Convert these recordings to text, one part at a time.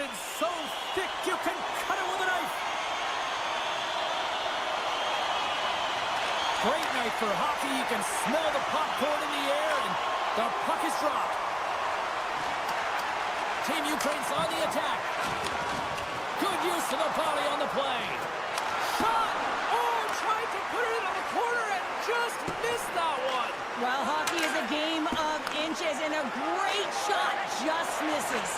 mounted so thick you can cut it with a knife. Great night for hockey. You can smell the popcorn in the air, and the puck is dropped. Team Ukraine's on the attack. Good use of the body on the play. Shot! Oh, tried to put it in on the corner and just missed that one. Well, hockey is a game of inches, and a great shot just misses.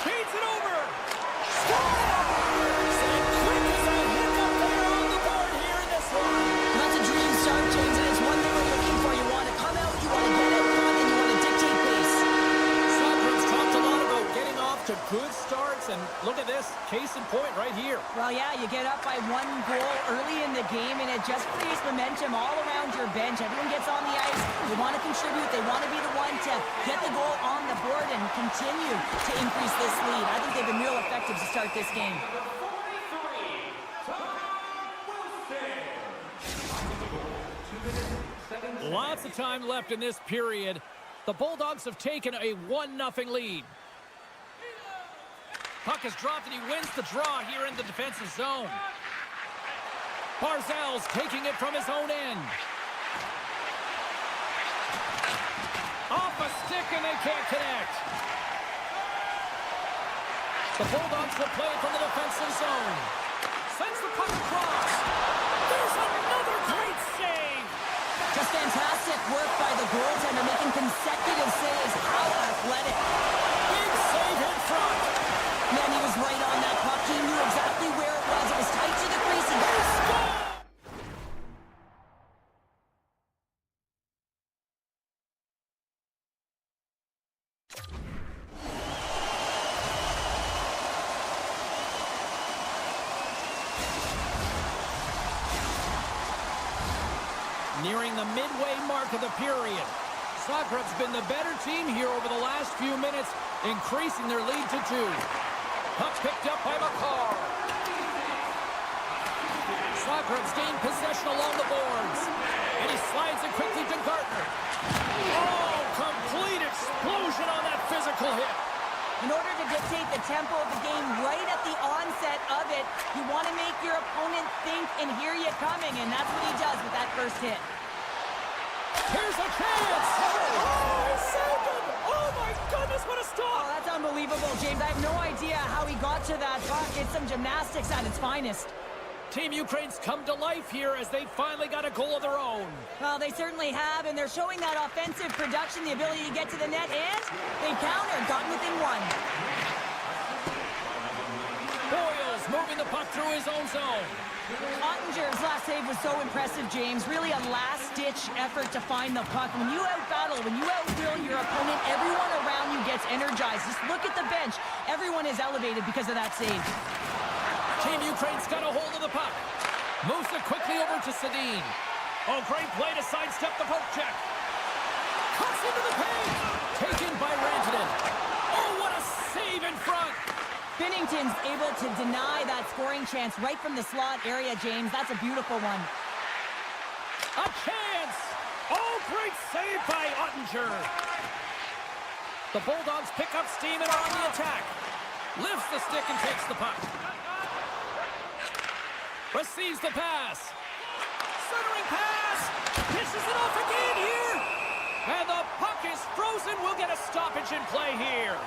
Feeds it over. Scores! And quick as a hiccup there on the board here in this one. That's a dream start, James, and it's one thing we're looking for. You want to come out, you want to get out front, and you want to dictate pace. Soccer's talked a lot about getting off to good starts, and look at this, case in point right here. Well, yeah, you get up by 1 goal early in the game, and it just creates momentum all around your bench. Everyone gets on the ice. They want to contribute. They want to be the one to get the goal on the board and continue to increase this lead. I think they've been real effective to start this game. Lots of time left in this period. The Bulldogs have taken a 1-0 lead. Puck is dropped, and he wins the draw here in the defensive zone. Barzal's taking it from his own end. Off a stick, and they can't connect. The Bulldogs will play from the defensive zone. Sends the puck across. There's another great save. Just fantastic work by the goaltender, making consecutive saves. How athletic. Big save in front. Man, he was right on that puck. He knew exactly where it was. It was tight to the crease. He got a score. Nearing the midway mark of the period. Zagreb's been the better team here over the last few minutes, increasing their lead to 2. Puck picked up by McCarr. Zagreb's gained possession along the boards. And he slides it quickly to Gartner. Oh, complete explosion on that physical hit. In order to dictate the tempo of the game right at the onset of it, you want to make your opponent think and hear you coming, and that's what he does with that first hit. Here's a chance! Oh, he saved him! Oh, my goodness, what a stop! Oh, that's unbelievable, James. I have no idea how he got to that puck. It's some gymnastics at its finest. Team Ukraine's come to life here as they finally got a goal of their own. Well, they certainly have, and they're showing that offensive production, the ability to get to the net, and they countered, gotten within 1. Boyle's moving the puck through his own zone. Ottinger's last save was so impressive, James. Really a last-ditch effort to find the puck. When you out-battle, when you out-will your opponent, everyone around you gets energized. Just look at the bench. Everyone is elevated because of that save. Team Ukraine's got a hold of the puck. Moves it quickly over to Sedin. Oh, great play to sidestep the poke check. Cuts into the paint. Taken by Rantanen. Oh, what a save in front. Binnington's able to deny that scoring chance right from the slot area, James. That's a beautiful one. A chance. Oh, great save by Ottinger. The Bulldogs pick up steam and are on the attack. Lifts the stick and takes the puck. Receives the pass. Centering pass. Dishes it off again here. And the puck is frozen. We'll get a stoppage in play here.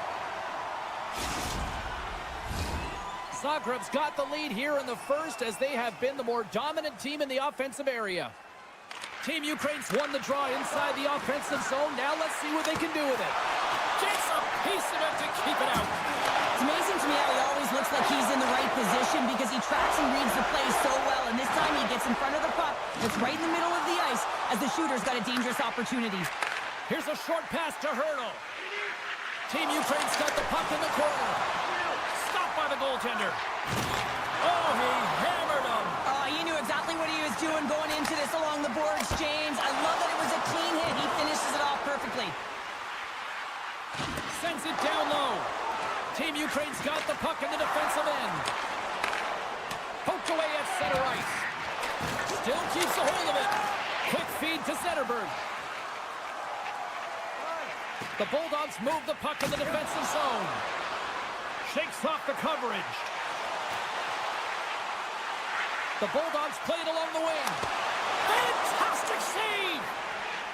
Zagreb's got the lead here in the first as they have been the more dominant team in the offensive area. Team Ukraine's won the draw inside the offensive zone. Now let's see what they can do with it. Gets a piece of it to keep it out. It's amazing to me how he always looks like he's in the right position because he tracks and reads the play so well. And this time he gets in front of the puck. It's right in the middle of the ice as the shooter's got a dangerous opportunity. Here's a short pass to Hurdle. Team Ukraine's got the puck in the corner. Stopped by the goaltender. Oh, he hammered him. Oh, he knew exactly what he was doing going into this along the boards, James. I love that it was a clean hit. He finishes it off perfectly. Sends it down low. Team Ukraine's got the puck in the defensive end. Poked away at center ice. Still keeps a hold of it. Quick feed to Zetterberg. The Bulldogs move the puck in the defensive zone. Shakes off the coverage. The Bulldogs play it along the wing. Fantastic save!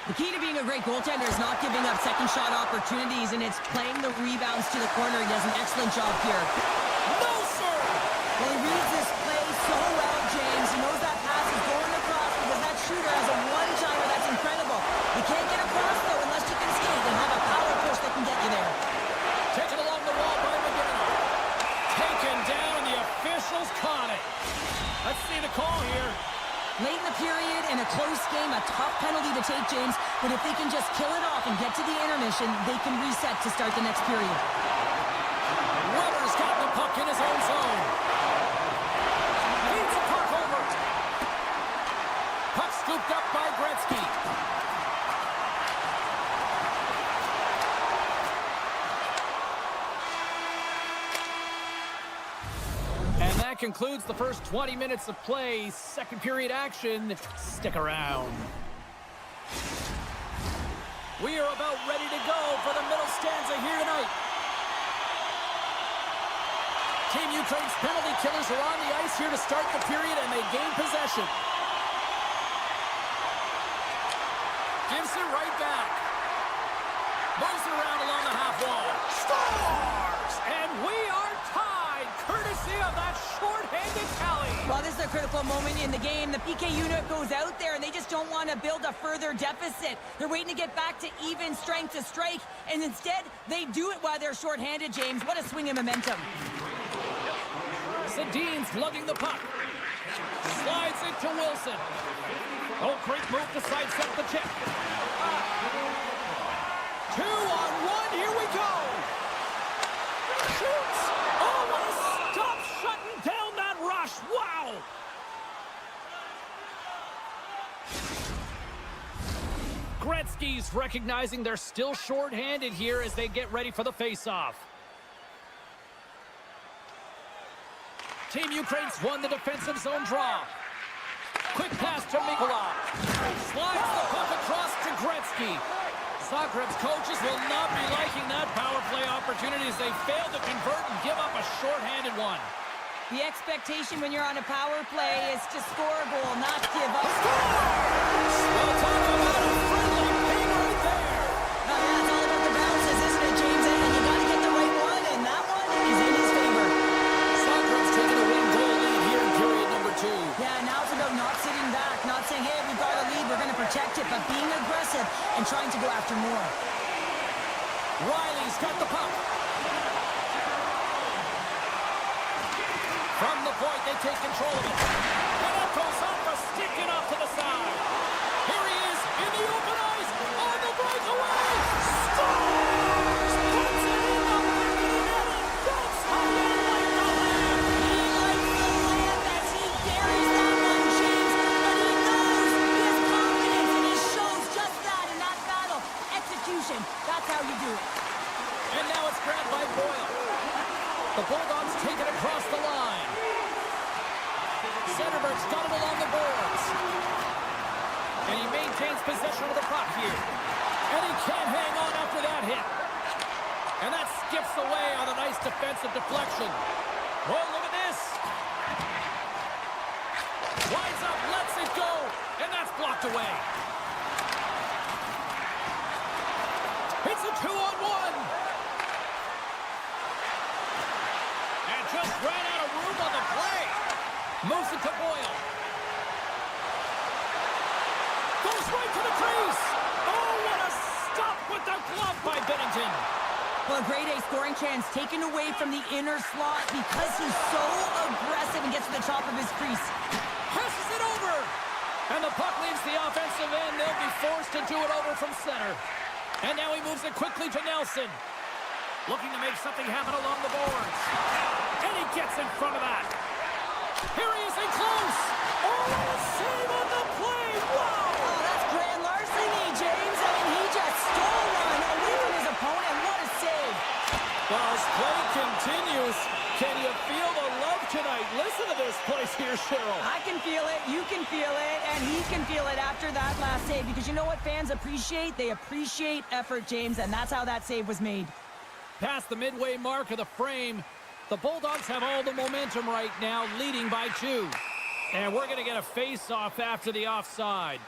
The key to being a great goaltender is not giving up second shot opportunities, and it's playing the rebounds to the corner. He does an excellent job here. No, sir! Well, he reads this play so well, James. He knows that pass is going across because that shooter has a one-timer that's incredible. You can't get across, though, unless you can skate and have a power push that can get you there. Taken along the wall by McGinnis. Taken down, and the officials caught it. Let's see the call here. Late in the period, in a close game, a tough penalty to take, James. But if they can just kill it off and get to the intermission, they can reset to start the next period. Weber's got the puck in his own zone. Feeds the puck over. Puck scooped up by Gretzky. And that concludes the first 20 minutes of play. Second period action. Stick around. We are about ready to go for the middle stanza here tonight. Team Ukraine's penalty killers are on the ice here to start the period, and they gain possession. Gives it right back. Moves it around along the half wall. Scores! And we are tied, courtesy of that short-handed tally. Well, this is a critical moment in the game. The PK unit goes out there, and they just don't want to build a further deficit. They're waiting to get back to even strength to strike, and instead, they do it while they're short-handed, James. What a swing of momentum. Sedin's lugging the puck. Slides it to Wilson. Oh, great move to sidestep the check. 2-on-1, here we go. Shoots! Oh, what a stop shutting down that rush. Wow! Gretzky's recognizing they're still short-handed here as they get ready for the face-off. Team Ukraine's won the defensive zone draw. Quick pass to Mikolov. Slides the puck across to Gretzky. Zagreb's coaches will not be liking that power play opportunity as they fail to convert and give up a short-handed one. The expectation when you're on a power play is to score a goal, not give up. Well, talk about a friendly ping right there. Oh, yeah, it's all about the bounces, isn't it, James? And you got to get the right one, and that one is in his favor. Zagreb's taking a one-goal lead here in period number 2. Yeah, now it's about not sitting back, not saying, hey, we've got a lead, we're going to protect it, but being aggressive and trying to go after more. Riley's got the puck. From the point, they take control of it. And up goes off a stick and off to the side. Here he is in the open ice on the breakaway. Scores! Puts it in the back of the net. That's how you like the land. He likes the lamp as he carries that one, James, but he knows he has confidence, and he shows just that in that battle. Execution, that's how you do it. And now it's grabbed by Boyle. The Bulldogs take it across the line. Centerberg's got it along the boards. And he maintains possession of the puck here. And he can't hang on after that hit. And that skips away on a nice defensive deflection. Oh, look at this. Winds up, lets it go, and that's blocked away. It's a 2-on-1. And just ran out of room on the play. Moves it to Boyle. Goes right to the crease. Oh, what a stop with the glove by Binnington. Well, a grade A scoring chance taken away from the inner slot because he's so aggressive and gets to the top of his crease. Passes it over. And the puck leaves the offensive end. They'll be forced to do it over from center. And now he moves it quickly to Nelson. Looking to make something happen along the boards. And he gets in front of that. Here he is in close. Oh, what a save on the play. Wow. Oh, that's grand larceny, James. I mean, he just stole one away from his opponent. What a save. Well, This play continues. Can you feel the love tonight? Listen to this place here, Cheryl. I can feel it, you can feel it, and he can feel it after that last save. Because you know what fans appreciate? They appreciate effort, James, and that's how that save was made. Past the midway mark of the frame, the Bulldogs have all the momentum right now, leading by 2. And we're going to get a face-off after the offside.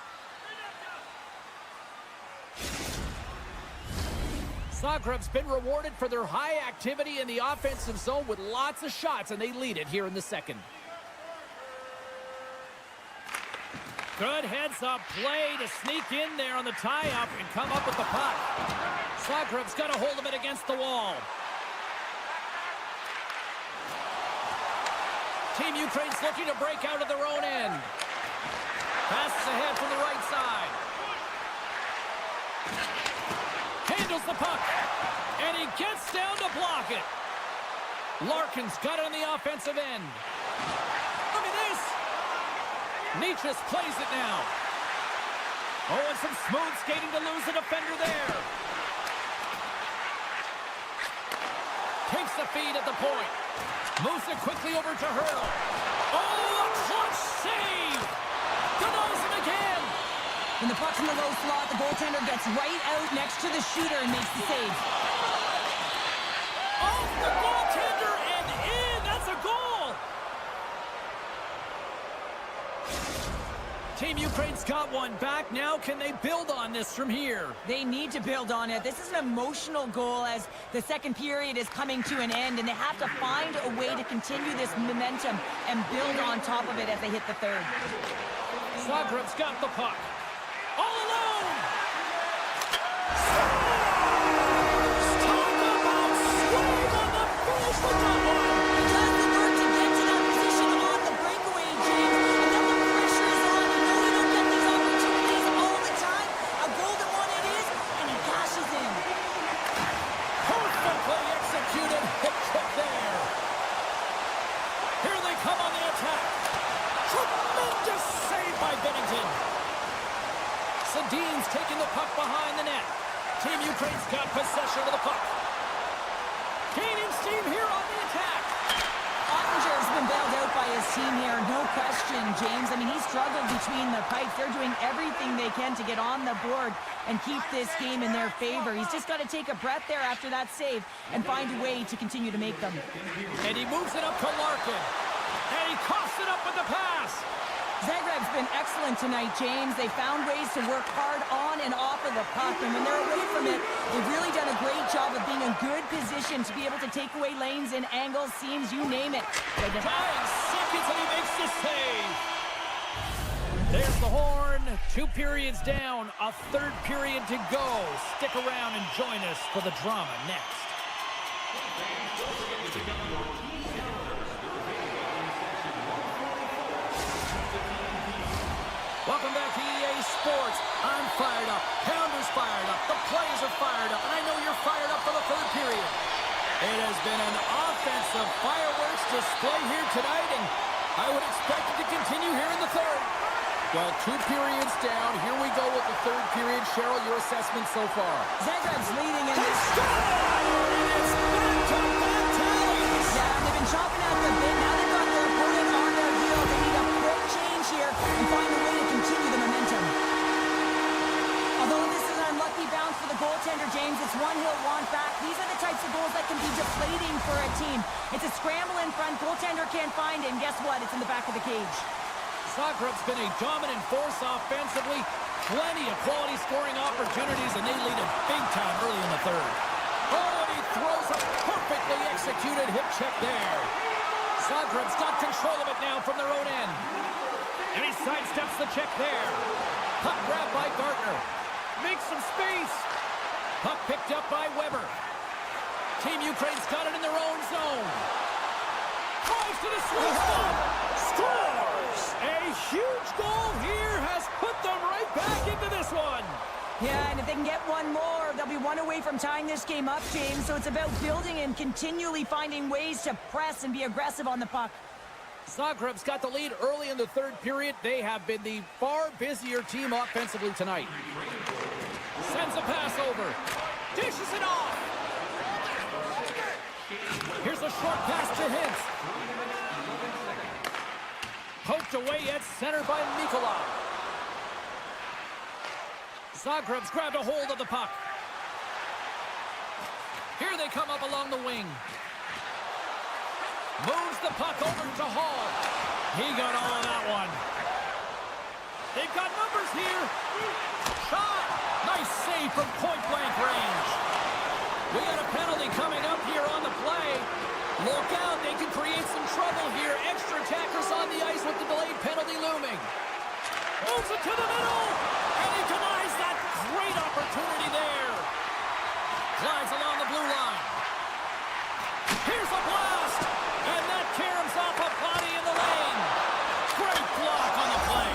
Zagreb's been rewarded for their high activity in the offensive zone with lots of shots, and they lead it here in the second. Good heads-up play to sneak in there on the tie-up and come up with the puck. Zagreb's got a hold of it against the wall. Team Ukraine's looking to break out of their own end. Passes ahead from the right side. Handles the puck, and he gets down to block it. Larkin's got it on the offensive end. Look at this. Nietzsche plays it now. Oh, and some smooth skating to lose the defender there. Takes the feed at the point. Moves it quickly over to Hurdle. Oh, a clutch save! Denies him again! When the puck's in the low slot, the goaltender gets right out next to the shooter and makes the save. Off the goaltender and in! That's a goal! Team Ukraine's got one back. Now can they build on this from here? They need to build on it. This is an emotional goal as the second period is coming to an end, and they have to find a way to continue this momentum and build on top of it as they hit the third. Zagreb's got the puck. All alone! Talk about swing on the finish with that one! He does the work to get to that position on the breakaway, James, and then when the pressure is on, you know we don't get these opportunities all the time. A golden one it is, and he cashes in. Perfectly executed hip check there. Here they come on the attack. Tremendous save by Bennington. Sedin's taking the puck behind the net. Team Ukraine's got possession of the puck. Gaining steam here on the attack. Ottinger's been bailed out by his team here, no question, James. I mean, he struggled between the pipes. They're doing everything they can to get on the board and keep this game in their favor. He's just got to take a breath there after that save and find a way to continue to make them. And he moves it up to Larkin. And he coughs it up with the pass. Zagreb's been excellent tonight, James. They found ways to work hard on and off of the puck, and when they're away from it, they've really done a great job of being in good position to be able to take away lanes and angles, seams, you name it. 5 seconds and he makes the save. There's the horn. 2 periods down, a third period to go. Stick around and join us for the drama next. Welcome back to EA Sports. I'm fired up. Pounder's fired up. The players are fired up. And I know you're fired up for the third period. It has been an offensive fireworks display here tonight, and I would expect it to continue here in the third. Well, 2 periods down. Here we go with the third period. Cheryl, your assessment so far. Zagreb's leading in this. It's back-to-back tallies. Yeah, they've been chopping out the bit. Now they've got their opponent on their heel. They need a quick change here and find a way to continue the momentum. Although this is an unlucky bounce for the goaltender, James, it's one he'll want back. These are the types of goals that can be deflating for a team. It's a scramble in front. Goaltender can't find it, and guess what? It's in the back of the cage. Zagreb's been a dominant force offensively. Plenty of quality scoring opportunities, and they lead it big time early in the third. Oh, and he throws a perfectly executed hip check there. Zagreb's got control of it now from their own end. And he sidesteps the check there. Puck grabbed by Gartner. Makes some space. Puck picked up by Weber. Team Ukraine's got it in their own zone. Drives to the sweet spot. Scores! A huge goal here has put them right back into this one. Yeah, and if they can get one more, they'll be one away from tying this game up, James. So it's about building and continually finding ways to press and be aggressive on the puck. Zagreb's got the lead early in the third period. They have been the far busier team offensively tonight. Sends a pass over. Dishes it off. a short pass to Hintz. Poked away at center by Mikola. Zagreb's grabbed a hold of the puck. Here they come up along the wing. Moves the puck over to Hall. He got all of that one. They've got numbers here. Shot. Nice save from point-blank range. We got a penalty coming up here on the play. Look out, they can create some trouble here. Extra attackers on the ice with the delayed penalty looming. Moves it to the middle, and he denies that great opportunity there. Glides along the blue line. Here's a blast, and that caroms off a body in the lane. Great block on the play,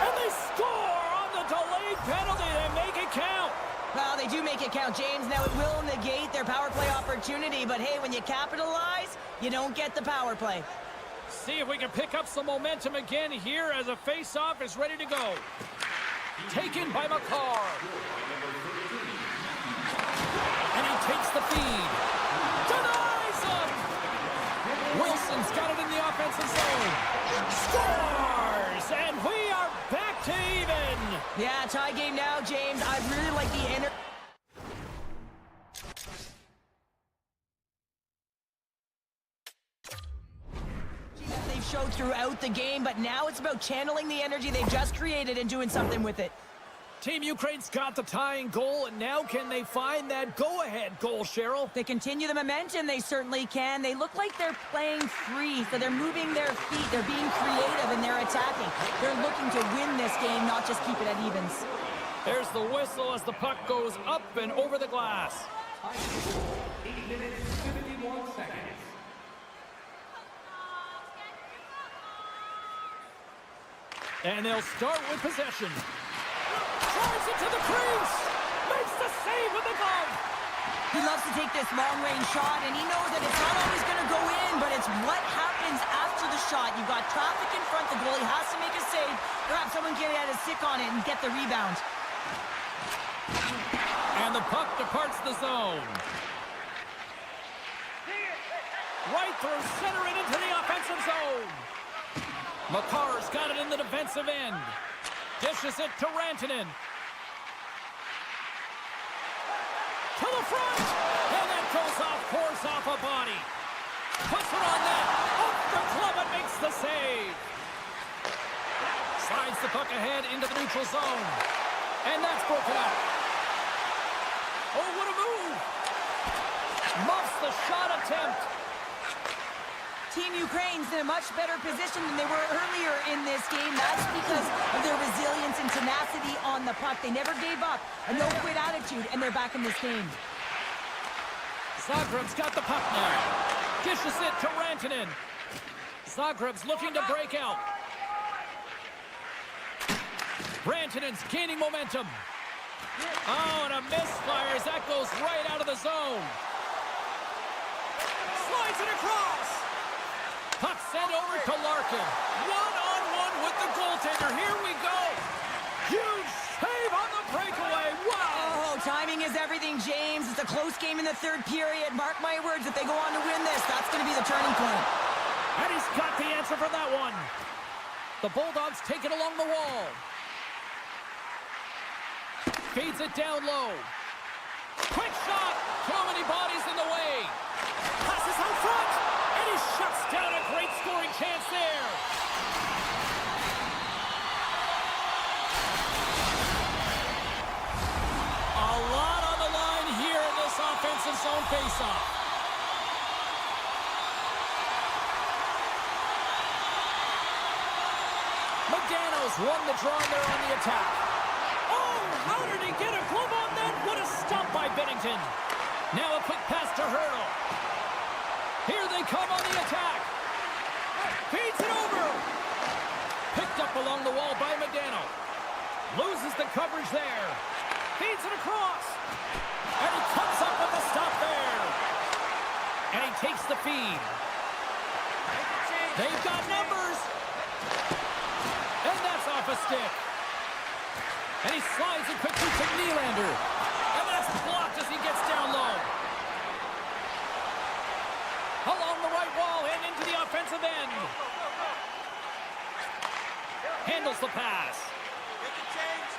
and they score on the delayed penalty. They make it count. Well, they do make it count, James. Now, it will negate their power play opportunity, but hey, when you capitalize, you don't get the power play. See if we can pick up some momentum again here as a face-off is ready to go. Taken by McCarr. And he takes the feed. Denies him! Wilson's got it in the offensive zone. Scores! And we are back to even. Yeah, tie game now, James. I really like the energy that they've showed throughout the game, but now it's about channeling the energy they've just created and doing something with it. Team Ukraine's got the tying goal, and now can they find that go-ahead goal, Cheryl? They continue the momentum, they certainly can. They look like they're playing free, so they're moving their feet, they're being creative, and they're attacking. They're looking to win this game, not just keep it at evens. There's the whistle as the puck goes up and over the glass. 8 minutes, 51 seconds. And they'll start with possession. Drives it to the crease. Makes the save with the glove. He loves to take this long-range shot, and he knows that it's not always going to go in, but it's what happens after the shot. You've got traffic in front. The goalie has to make a save. Perhaps someone get out of stick on it and get the rebound. And the puck departs the zone. Right through center and into the offensive zone. McCarr's got it in the defensive end. Dishes it to Rantanen. To the front. And that goes off, pours off a body. Puts it on net. Off the club and makes the save. Slides the puck ahead into the neutral zone. And that's broken up. Oh, what a move. Muffs the shot attempt. Team Ukraine's in a much better position than they were earlier in this game. That's because of their resilience and tenacity on the puck. They never gave up, a no-quit attitude, and they're back in this game. Zagreb's got the puck now. Dishes it to Rantanen. Zagreb's looking to break out. Rantanen's gaining momentum. Oh, and a misfire as that goes right out of the zone. Slides it across. Puck sent over to Larkin. One-on-one with the goaltender. Here we go. Huge save on the breakaway. Wow. Oh, timing is everything, James. It's a close game in the third period. Mark my words, if they go on to win this, that's going to be the turning point. And he's got the answer for that one. The Bulldogs take it along the wall. Feeds it down low. Quick shot. Too many bodies in the way. Passes out front. And he shuts down a great scoring chance there. A lot on the line here in this offensive zone faceoff. Modano's won the draw there on the attack. Oh, how did he get a glove on that? What a stump by Bennington. Now a quick pass to Hurdle. Here they come on the attack. Feeds it over. Picked up along the wall by Modano. Loses the coverage there. Feeds it across. And he comes up with the stop there. And he takes the feed. They've got numbers. And that's off a stick. And he slides it quickly to Nylander. And that's blocked as he gets down low. Along the right wall and into the offensive end. Handles the pass.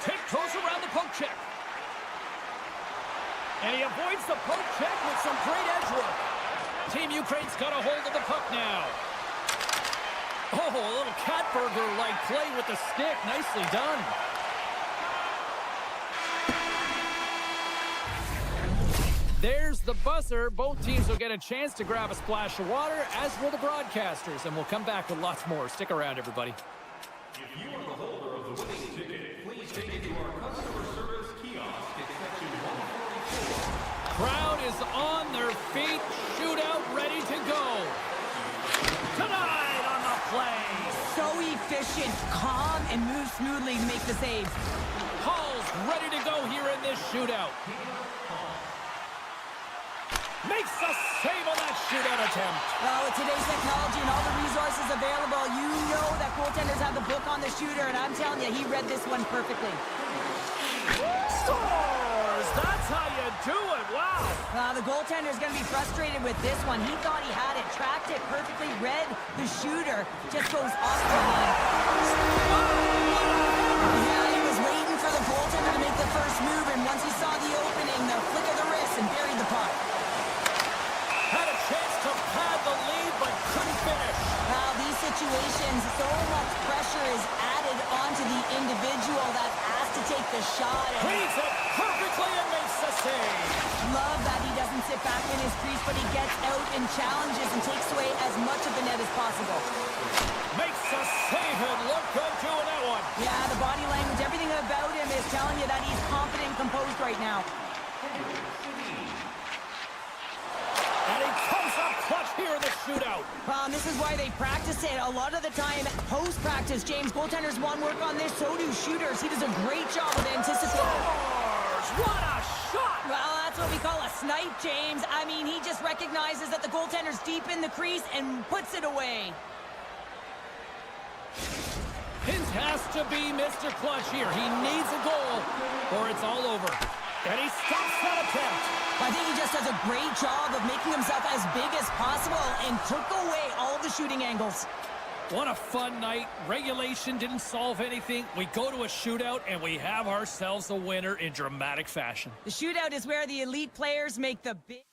Tiptoes around the poke check. And he avoids the poke check with some great edge work. Team Ukraine's got a hold of the puck now. Oh, a little cat burger-like play with the stick. Nicely done. There's the buzzer. Both teams will get a chance to grab a splash of water, as will the broadcasters. And we'll come back with lots more. Stick around, everybody. If you are the holder of the winning ticket, please take it to our customer service kiosk at section 144. Crowd is on their feet. Shootout ready to go. Tonight on the play. So efficient, calm, and moves smoothly to make the save. Hall's ready to go here in this shootout. Makes the save on that shootout attempt. Well, with today's technology and all the resources available, you know that goaltenders have the book on the shooter, and I'm telling you, he read this one perfectly. Scores! That's how you do it. Wow. The goaltender's going to be frustrated with this one. He thought he had it, tracked it perfectly, read the shooter, just goes off the line. Yeah, he was waiting for the goaltender to make the first move, and once he saw the opening, the flick of the wrist and buried the puck. Had a chance to pad the lead, but couldn't finish. Now, these situations, so much pressure is added onto the individual that's asked to take the shot. Reads it perfectly and makes the save. Love that he doesn't sit back in his crease, but he gets out and challenges and takes away as much of the net as possible. Makes the save and look good doing that one. Yeah, the body language, everything about him is telling you that he's confident and composed right now. And he comes up clutch here in the shootout. This is why they practice it. A lot of the time, post-practice, James, goaltenders want work on this, so do shooters. He does a great job of anticipating. Scores! What a shot! Well, that's what we call a snipe, James. I mean, he just recognizes that the goaltender's deep in the crease and puts it away. Hint has to be Mr. Clutch here. He needs a goal or it's all over. And he stops that attempt. I think he just does a great job of making himself as big as possible and took away all the shooting angles. What a fun night. Regulation didn't solve anything. We go to a shootout and we have ourselves a winner in dramatic fashion. The shootout is where the elite players make the big...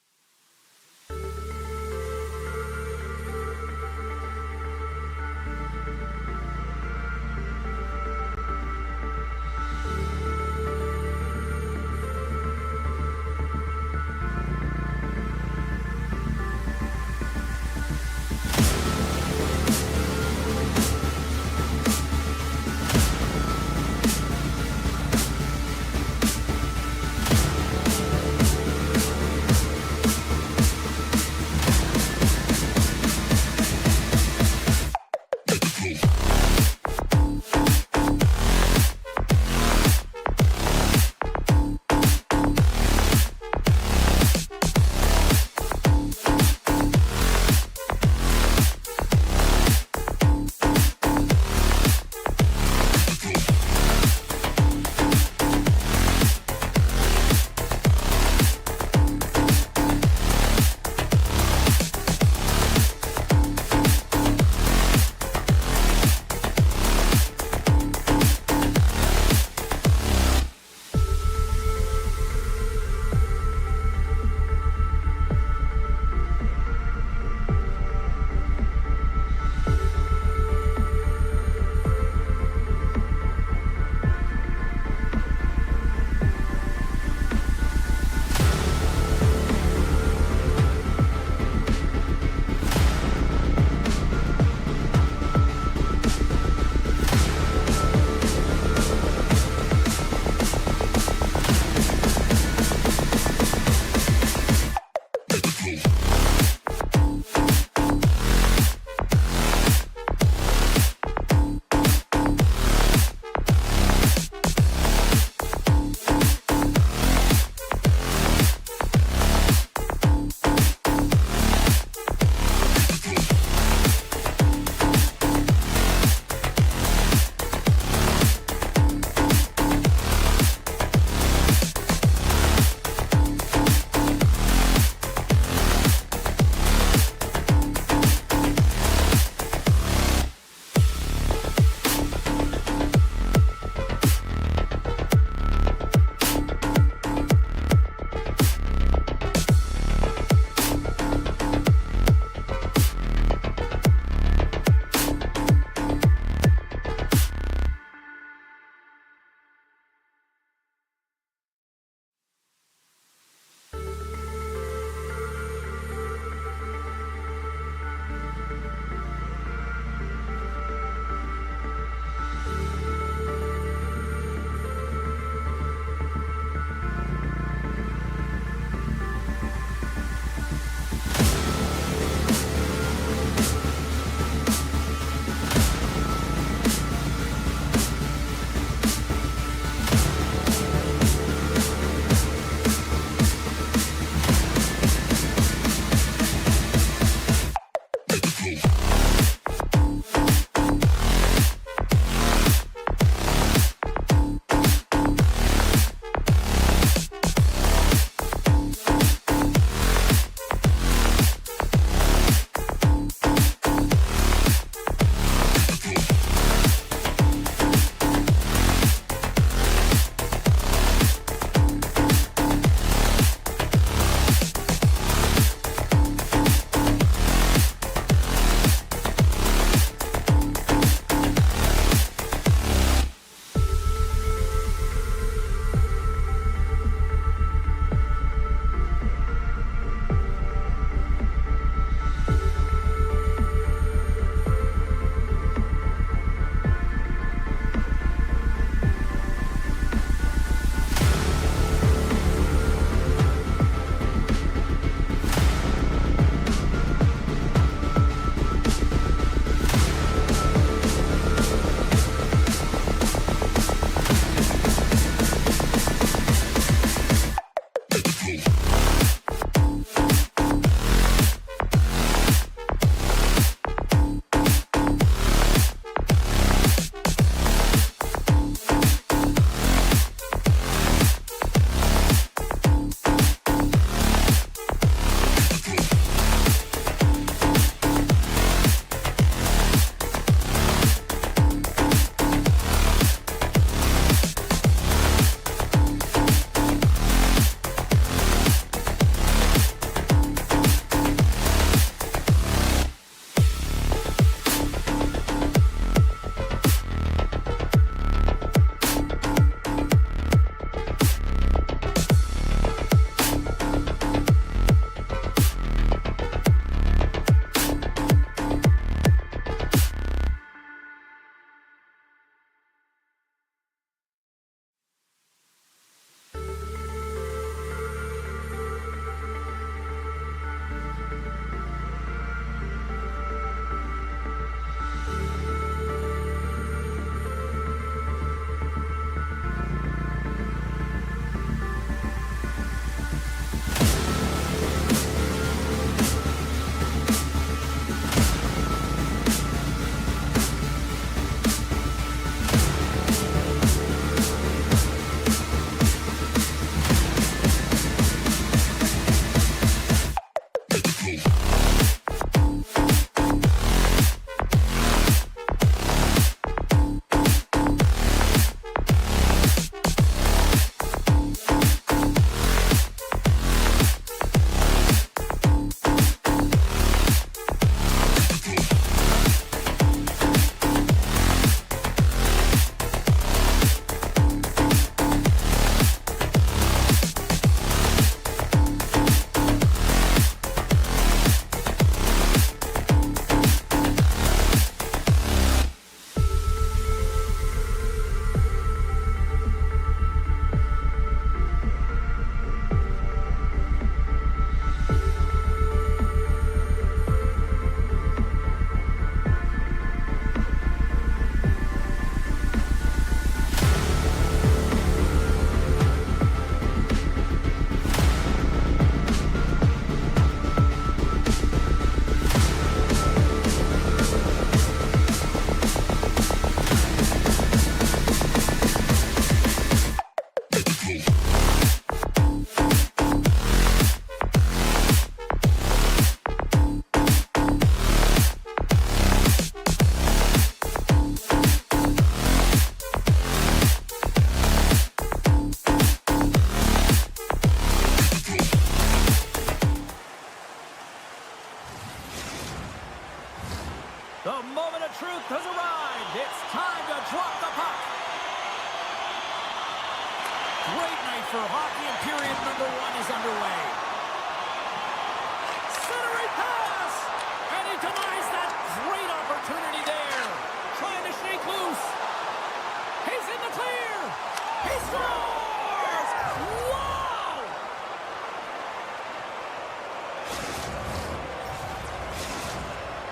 The moment of truth has arrived. It's time to drop the puck. Great night for hockey, and period number 1 is underway. Centering pass! And he denies that great opportunity there. Trying to shake loose. He's in the clear. He scores! Wow!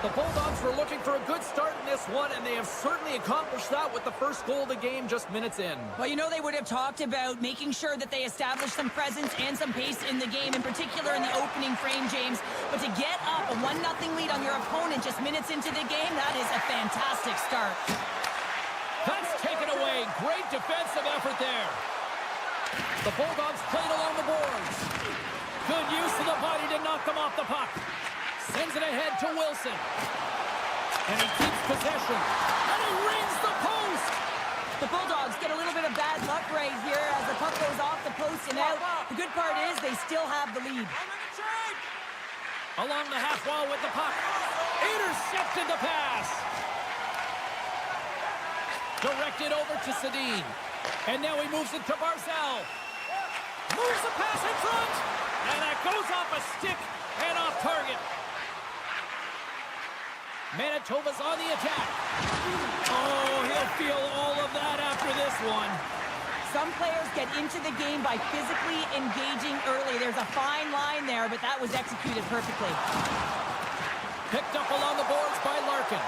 The Bulldogs were looking for a good start in this one, and they have certainly accomplished that with the first goal of the game just minutes in. Well, you know, they would have talked about making sure that they establish some presence and some pace in the game, in particular in the opening frame, James. But to get up a 1-0 lead on your opponent just minutes into the game, that is a fantastic start. That's taken away. Great defensive effort there. The Bulldogs played along the boards. Good use of the body to knock them off the puck. Sends it ahead to Wilson. And he keeps possession. And he rings the post. The Bulldogs get a little bit of bad luck right here as the puck goes off the post and out. The good part is they still have the lead. Along the half wall with the puck. Intercepted the pass. Directed over to Sedin. And now he moves it to Barzal. Moves the pass in front. And that goes off a stick and off target. Manitoba's on the attack. Oh, he'll feel all of that after this one. Some players get into the game by physically engaging early. There's a fine line there, but that was executed perfectly. Picked up along the boards by Larkin.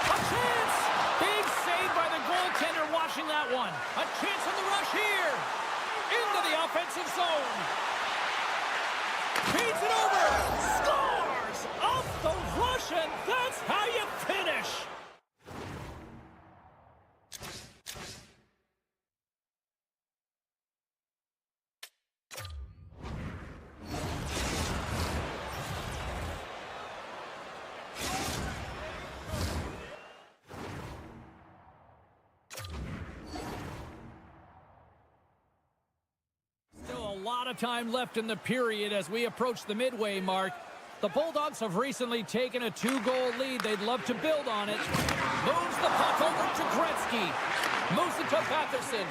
A chance! Big save by the goaltender watching that one. A chance on the rush here. Into the offensive zone. Feeds it over. Scores! Off the rush, and that's how you finish. A lot of time left in the period as we approach the midway mark. The Bulldogs have recently taken a 2-goal lead. They'd love to build on it. Moves the puck over to Gretzky. Moves it to Patterson.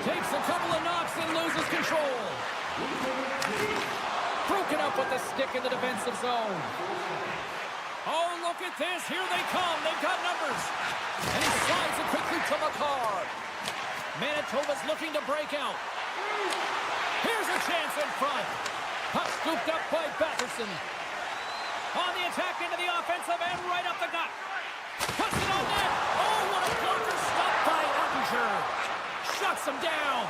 Takes a couple of knocks and loses control. Broken up with the stick in the defensive zone. Oh, look at this. Here they come. They've got numbers. And he slides it quickly to McCarr. Manitoba's looking to break out. Here's a chance in front. Puck scooped up by Batterson. On the attack into the offensive end, right up the gut. Puts it on net. Oh, what a blocker. Stopped by Ottinger. Shuts him down.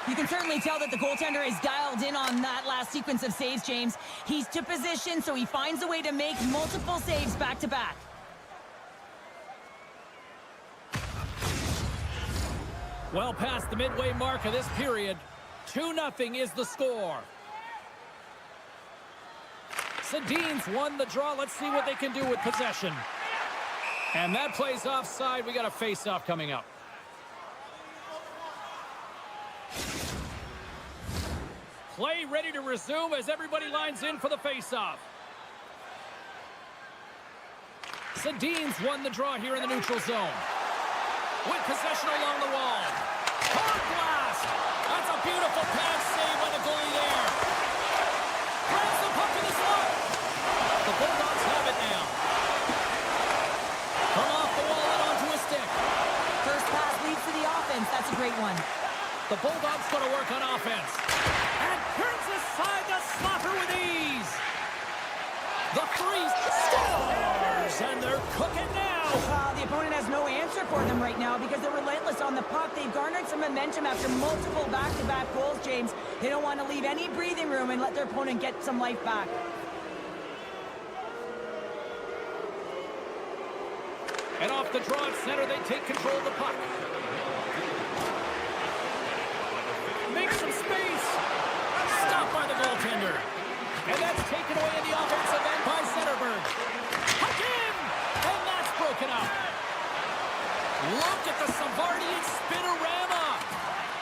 You can certainly tell that the goaltender is dialed in on that last sequence of saves, James. He's to position, so he finds a way to make multiple saves back-to-back. Well past the midway mark of this period. 2-0 is the score. Sedin's won the draw. Let's see what they can do with possession. And that plays offside. We got a face-off coming up. Play ready to resume as everybody lines in for the face-off. Sedin's won the draw here in the neutral zone. With possession along the wall. Hard blast! That's a beautiful pass save by the goalie there. Grabs the puck in the slot. The Bulldogs have it now. From off the wall and onto a stick. First pass leads to the offense. That's a great one. The Bulldogs going to work on offense. And turns aside the slapper with ease. The freeze scores! And they're cooking now. The opponent has no answer for them right now because they're relentless on the puck. They've garnered some momentum after multiple back-to-back goals, James. They don't want to leave any breathing room and let their opponent get some life back. And off the draw at center, they take control of the puck. Make some space. Stopped by the goaltender. And that's taken away in the offensive end by Zetterberg. Puck in! And that's broken up. Look at the Savardian spinorama.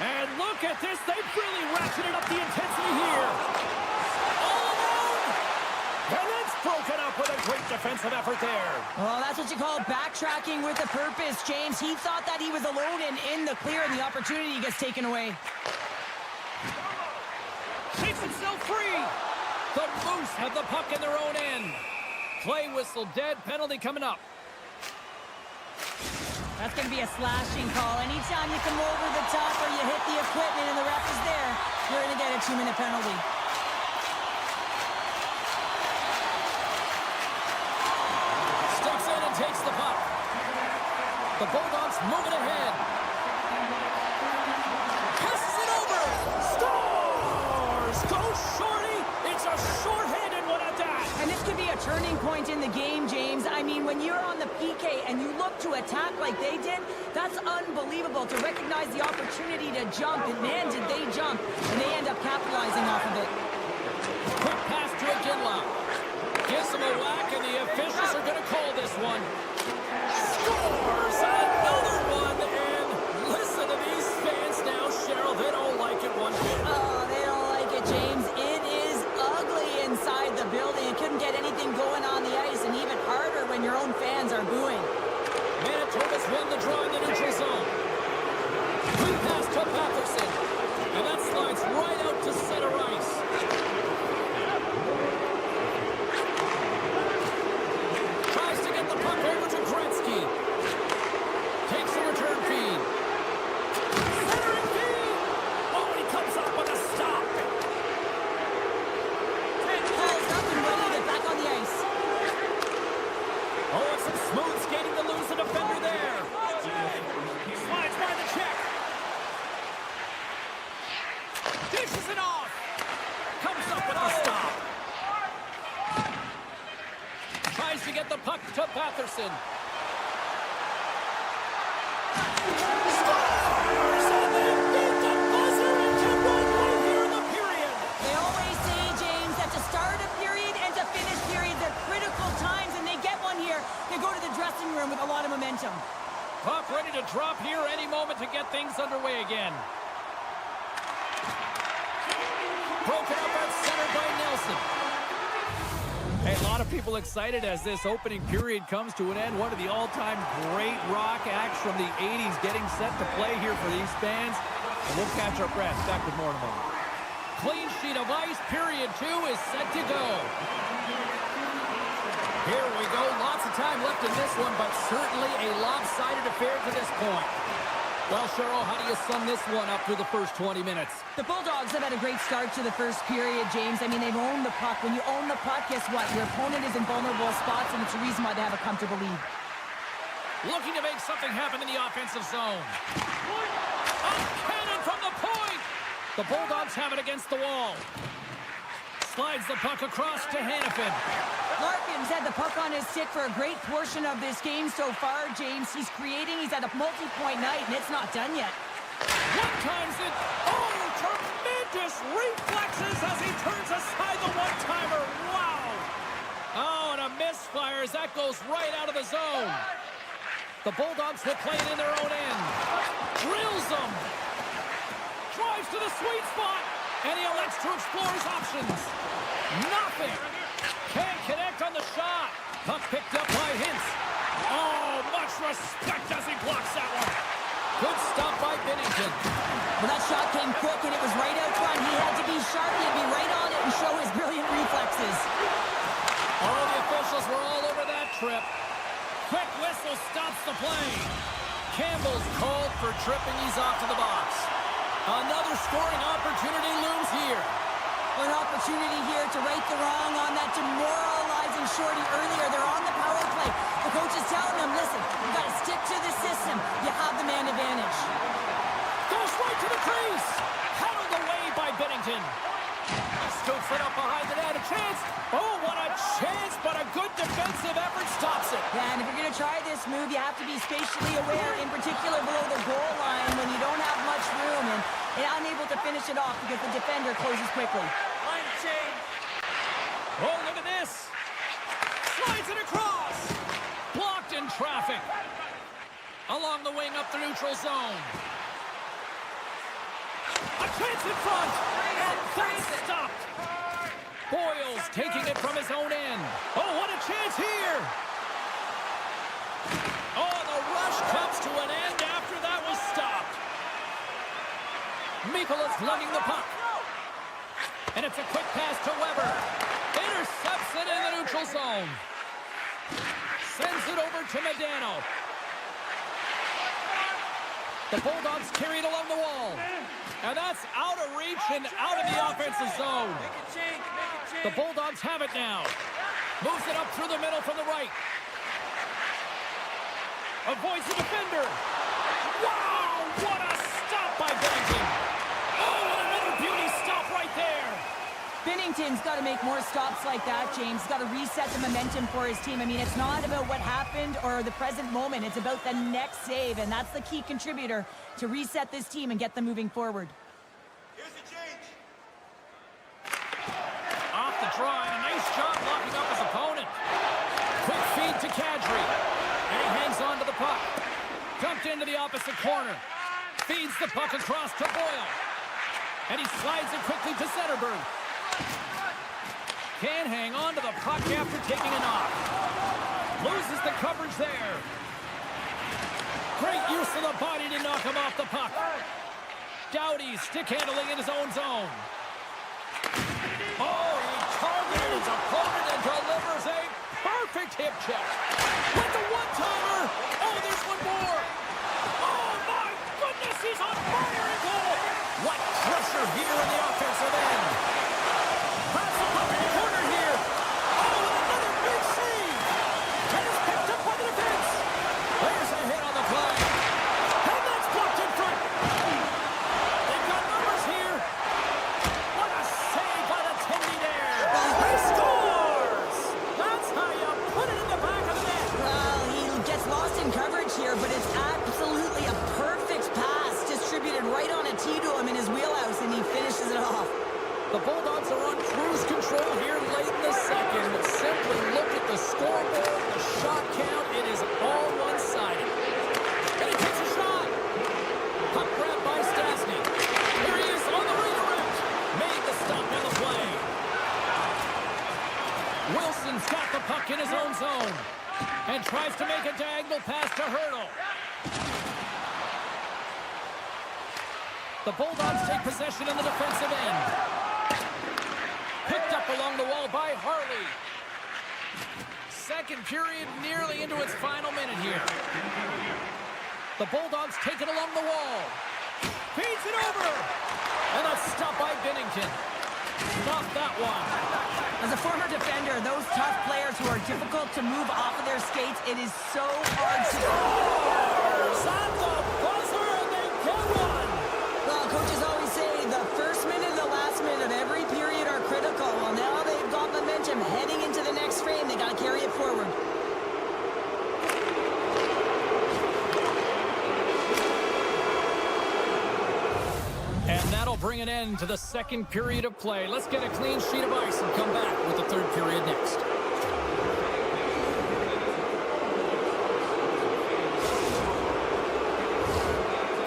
And look at this. They've really ratcheted up the intensity here. All alone. And that's broken Great defensive effort there. Well, that's what you call backtracking with a purpose, James. He thought that he was alone and in the clear, and the opportunity gets taken away. Takes himself free. The Moose have the puck in their own end. Play whistle dead. Penalty coming up. That's going to be a slashing call. Anytime you come over the top or you hit the equipment and the ref is there, you're going to get a 2-minute penalty. Steps in and takes the puck. The Bulldogs moving ahead. Passes it over. Scores! Go Shorty! It's a short-handed one at that. And this could be a turning point in the game, James. I mean, when you're on the PK and you look to attack like they did, that's unbelievable to recognize the opportunity to jump. And man, did they jump. And they end up capitalizing off of it. Quick pass to Aginla. Gives him a whack, and the officials are going to call this one. Scores another one, and listen to these fans now, Cheryl. They don't like it one bit. Oh, they don't like it, James. It is ugly inside the building. You couldn't get anything going on the ice, and even harder when your own fans are booing. Manitoba's won the draw in the neutral zone. Quick pass to Patterson, and that slides right out to center ice. Tries to get the puck over to Gretzky. Takes the return feed. Centering feed. Oh, and he comes up with a stop. Paul's up and ready to get back on the ice. Oh, and some smooth skating to lose the defender there. Slides by the check. Dishes it off. Comes up with a stop. Tries to get the puck to Patterson. Scores! And they beat the buzzer into 1-1 here in the period. They always say, James, that to start a period and to finish periods are critical times, and they get one here. They go to the dressing room with a lot of momentum. Puck ready to drop here any moment to get things underway again. Broken up at center by Nelson. Hey, a lot of people excited as this opening period comes to an end. One of the all-time great rock acts from the 80s getting set to play here for these fans. And we'll catch our breath. Back with more in a moment. Clean sheet of ice. Period 2 is set to go. Here we go. Lots of time left in this one, but certainly a lopsided affair to this point. Well, Cheryl, how do you sum this one up through the first 20 minutes? The Bulldogs have had a great start to the first period, James. I mean, they've owned the puck. When you own the puck, guess what? Your opponent is in vulnerable spots, and it's a reason why they have a comfortable lead. Looking to make something happen in the offensive zone. A cannon from the point! The Bulldogs have it against the wall. Slides the puck across to Hannafin. Larkin's had the puck on his stick for a great portion of this game so far, James. He's creating. He's had a multi-point night, and it's not done yet. One-times it. Oh, tremendous reflexes as he turns aside the one-timer. Wow. Oh, and a misfire as that goes right out of the zone. The Bulldogs will play it in their own end. Drills them. Drives to the sweet spot. And he elects to explore his options. Nothing. Can't connect on the shot. Puck picked up by Hintz. Oh, much respect as he blocks that one. Good stop by Binnington. Well, that shot came quick, and it was right out front. He had to be sharp. He had to be right on it and show his brilliant reflexes. All the officials were all over that trip. Quick whistle stops the play. Campbell's called for tripping. He's off to the box. Another scoring opportunity looms here. An opportunity here to right the wrong on that demoralizing shorty earlier. They're on the power play. The coach is telling them, listen, you've got to stick to the system. You have the man advantage. Goes right to the crease. Held away by Binnington. Scoops it up behind the net. A chance. Oh, what a chance, but a good defensive effort stops it. Yeah, and if you're going to try this move, you have to be spatially aware, in particular below the goal line when you don't have much room and unable to finish it off because the defender closes quickly. Line change. Oh, look at this. Slides it across. Blocked in traffic. Along the wing up the neutral zone. A chance in front. And that's stopped. Boyles taking it from his own end. Oh, what a chance Mikola's lugging the puck. And it's a quick pass to Weber. Intercepts it in the neutral zone. Sends it over to Medano. The Bulldogs carry it along the wall. And that's out of reach and out of the offensive zone. The Bulldogs have it now. Moves it up through the middle from the right. Avoids the defender. Wow, what a stop by Bennington. Oh, and another beauty stop right there. Binnington's got to make more stops like that, James. Got to reset the momentum for his team. I mean, it's not about what happened or the present moment. It's about the next save, and that's the key contributor to reset this team and get them moving forward. Here's the change. Off the draw, and a nice job locking up his opponent. Quick feed to Kadri. And he hangs on to the puck. Dumped into the opposite corner. Feeds the puck across to Boyle. And he slides it quickly to Zetterberg. Can't hang on to the puck after taking a knock. Loses the coverage there. Great use of the body to knock him off the puck. Doughty stick handling in his own zone. Oh, he targeted his opponent and delivers a perfect hip check. With the one-timer. Oh, there's one more. Oh, my goodness, he's on fire in goal. What pressure here in the offensive end. Pass the puck in the corner here. Oh, and another big save. And it's picked up by the defense. There's a hit on the play. And that's blocked in front. They've got numbers here. What a save by the Tendy there. He scores. That's how you put it in the back of the net. Well, he gets lost in coverage here, but it's absolutely a perfect pass distributed right on a tee to him in his wheelhouse, and he finishes it off. The Bulldogs are on cruise control here late in the second. Simply look at the scoreboard, the shot count. It is all one-sided. And he takes a shot. Puck grab by Stastny. Here he is on the redirect. Made the stop on the play. Wilson's got the puck in his own zone. And tries to make a diagonal pass to Hurdle. The Bulldogs take possession in the defensive end. Picked up along the wall by Harley. Second period nearly into its final minute here. The Bulldogs take it along the wall. Feeds it over. And that's stopped by Binnington. Stop that one. As a former defender, those tough players who are difficult to move off of their skates, it is so hard to... Scores at the buzzer, and they get one. Well, coaches always say the first minute and the last minute of every period are critical. Well, now they've got momentum heading into the next frame. They got to carry it forward. And that'll bring an end to the second period of play. Let's get a clean sheet of ice and come back with the third period next.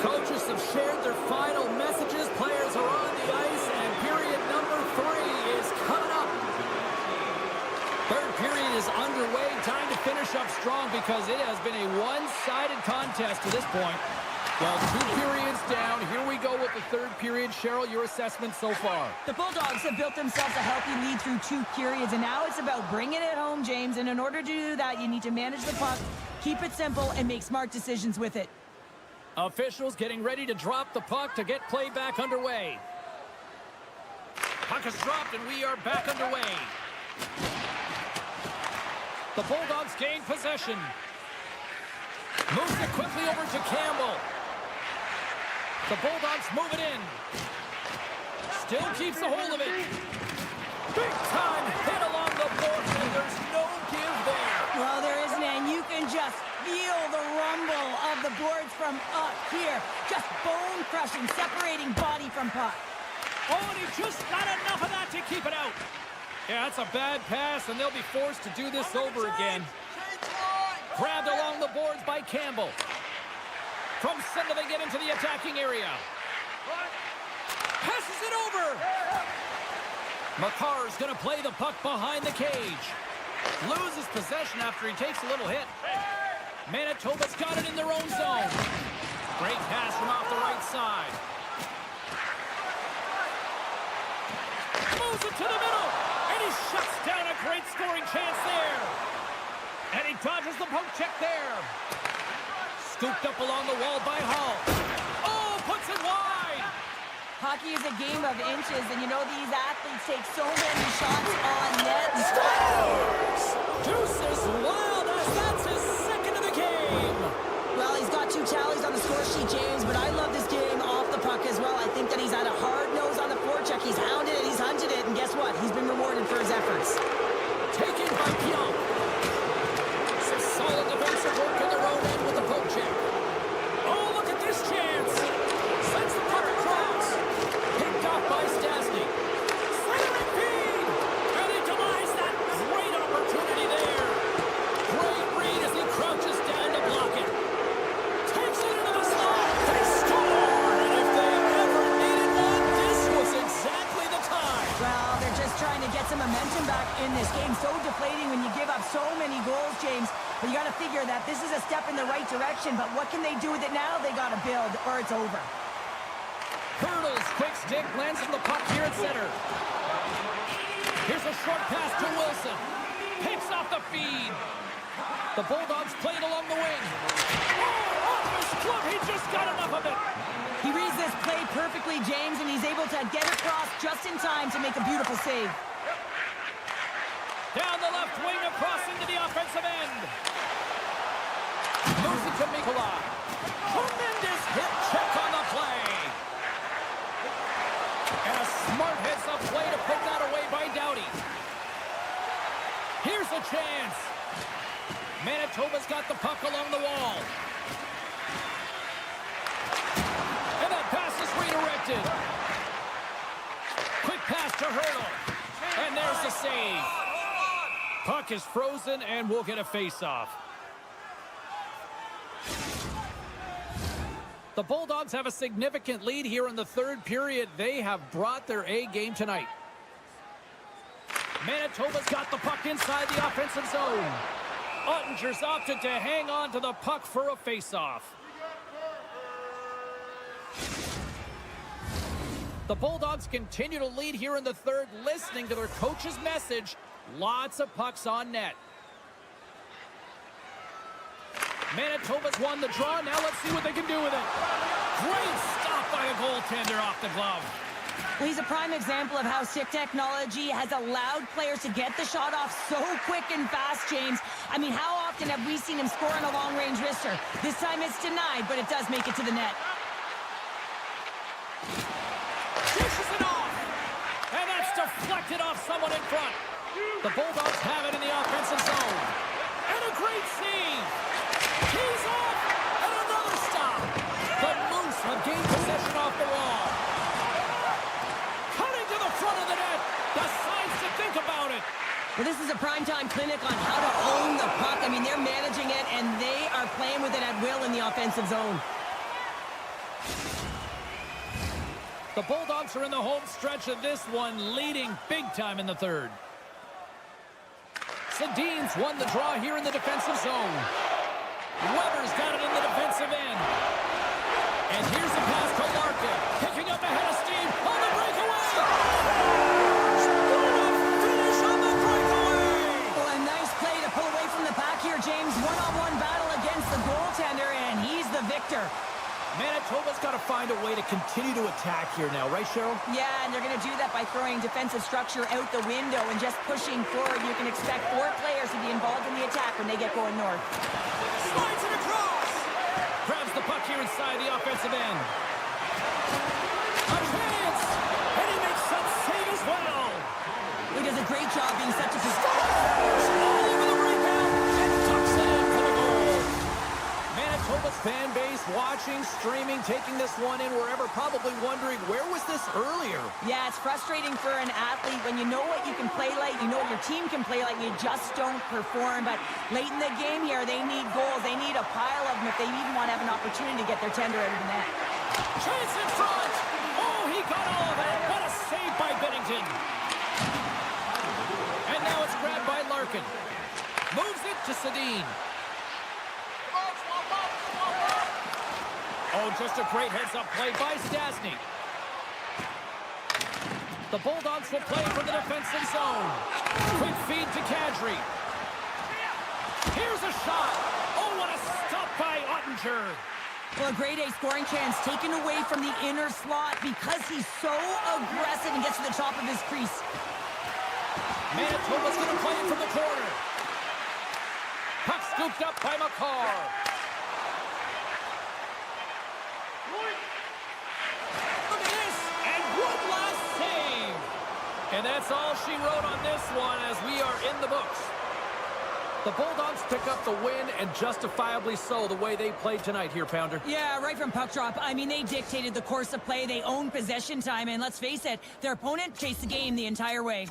Coaches have shared their final messages. Players are on the ice, and period number 3 is coming up. Third period is underway. Time to finish up strong because it has been a one-sided contest to this point. Well, 2 periods down. Here we go with the third period. Cheryl, your assessment so far? The Bulldogs have built themselves a healthy lead through 2 periods, and now it's about bringing it home, James. And in order to do that, you need to manage the puck, keep it simple, and make smart decisions with it. Officials getting ready to drop the puck to get play back underway. Puck is dropped, and we are back underway. The Bulldogs gain possession. Moves it quickly over to Campbell. The Bulldogs move it in. Still keeps a hold of it. Big time hit along the boards, and there's no give there. Well, there isn't, and you can just feel the rumble of the boards from up here. Just bone-crushing, separating body from puck. Oh, and he just got enough of that to keep it out. Yeah, that's a bad pass, and they'll be forced to do this over again. Grabbed along the boards by Campbell. From center, they get into the attacking area. Passes it over. Makar's going to play the puck behind the cage. Loses possession after he takes a little hit. Manitoba's got it in their own zone. Great pass from off the right side. Moves it to the middle. And he shuts down a great scoring chance there. And he dodges the poke check there. Scooped up along the wall by Hall. Oh, puts it wide. Hockey is a game of inches, and you know these athletes take so many shots on net. Deuces wild as that's his second of the game. Well, he's got 2 tallies on the score sheet, James, but I love this game off the puck as well. I think that he's had a hard nose on the forecheck. He's hounded it, he's hunted it, and guess what? He's been rewarded for his efforts. Taken by Pion. Some solid defensive work in their own end with the poke check. Oh, look at this chance. Sends the puck across. Picked off by Stastny. Centering feed. And he denies that great opportunity there. Great read as he crouches down to block it. Takes it into the slot. They score. And if they ever needed one, this was exactly the time. Well, they're just trying to get some momentum back in this game. So deflating when you give up so many goals, James. But you got to figure that this is a step in the right direction. But what can they do with it now? They got to build, or it's over. Hurdles, quick stick, lands on the puck here at center. Here's a short pass to Wilson. Picks off the feed. The Bulldogs play it along the wing. Oh, off his glove, he just got enough of it. He reads this play perfectly, James, and he's able to get across just in time to make a beautiful save. Down the left wing, across into the offensive end. Moves it to Nikolai. Tremendous hip check on the play. And a smart heads-up play to put that away by Doughty. Here's a chance. Manitoba's got the puck along the wall. And that pass is redirected. Quick pass to Hurdle. And there's the save. Puck is frozen, and we'll get a face-off. The Bulldogs have a significant lead here in the third period. They have brought their A game tonight. Manitoba's got the puck inside the offensive zone. Ottinger's opted to hang on to the puck for a face-off. The Bulldogs continue to lead here in the third, listening to their coach's message. Lots of pucks on net. Manitoba's won the draw. Now let's see what they can do with it. Great stop by the goaltender off the glove. Well, he's a prime example of how stick technology has allowed players to get the shot off so quick and fast, James. I mean, how often have we seen him score on a long-range wrister? This time it's denied, but it does make it to the net. Dishes it off. And that's deflected off someone in front. The Bulldogs have it in the offensive zone. And a great save. He's off. And another stop. The Moose have gained possession off the wall. Cutting to the front of the net. Decides to think about it. Well, this is a primetime clinic on how to own the puck. I mean, they're managing it, and they are playing with it at will in the offensive zone. The Bulldogs are in the home stretch of this one, leading big time in the third. Sedin's won the draw here in the defensive zone. Weber's got it in the defensive end. And here's the pass to Larkin. Picking up ahead of steam on the breakaway. Finish on the breakaway. Well, a nice play to pull away from the pack here, James. One-on-one battle against the goaltender, and he's the victor. Manitoba's got to find a way to continue to attack here now, right, Cheryl? Yeah, and they're going to do that by throwing defensive structure out the window and just pushing forward. You can expect 4 players to be involved in the attack when they get going north. Slides it across. Grabs the puck here inside the offensive end. A chance! And he makes that save as well. He does a great job being such a... All over the rebound and tucks it in for the goal. Manitoba's fan base watching, streaming, taking this one in wherever, probably wondering, where was this earlier? Yeah, it's frustrating for an athlete when you know what you can play like, you know what your team can play like, you just don't perform. But late in the game here, they need goals. They need a pile of them if they even want to have an opportunity to get their tender out of the net. Chance in front! Oh, he got all of it! What a save by Bennington! And now it's grabbed by Larkin. Moves it to Sedin. Oh, just a great heads-up play by Stastny. The The Bulldogs will play from the defensive zone. Quick feed to Kadri. Here's a shot. Oh, what a stop by Ottinger. Well, a grade A scoring chance taken away from the inner slot because he's so aggressive and gets to the top of his crease. Manitoba's going to play it from the corner. Puck scooped up by McCarr. Look at this, and one last save. And that's all she wrote on this one as we are in the books. The Bulldogs pick up the win, and justifiably so, the way they played tonight here, Pounder. Yeah, right from puck drop. I mean, they dictated the course of play. They owned possession time, and let's face it, their opponent chased the game the entire way.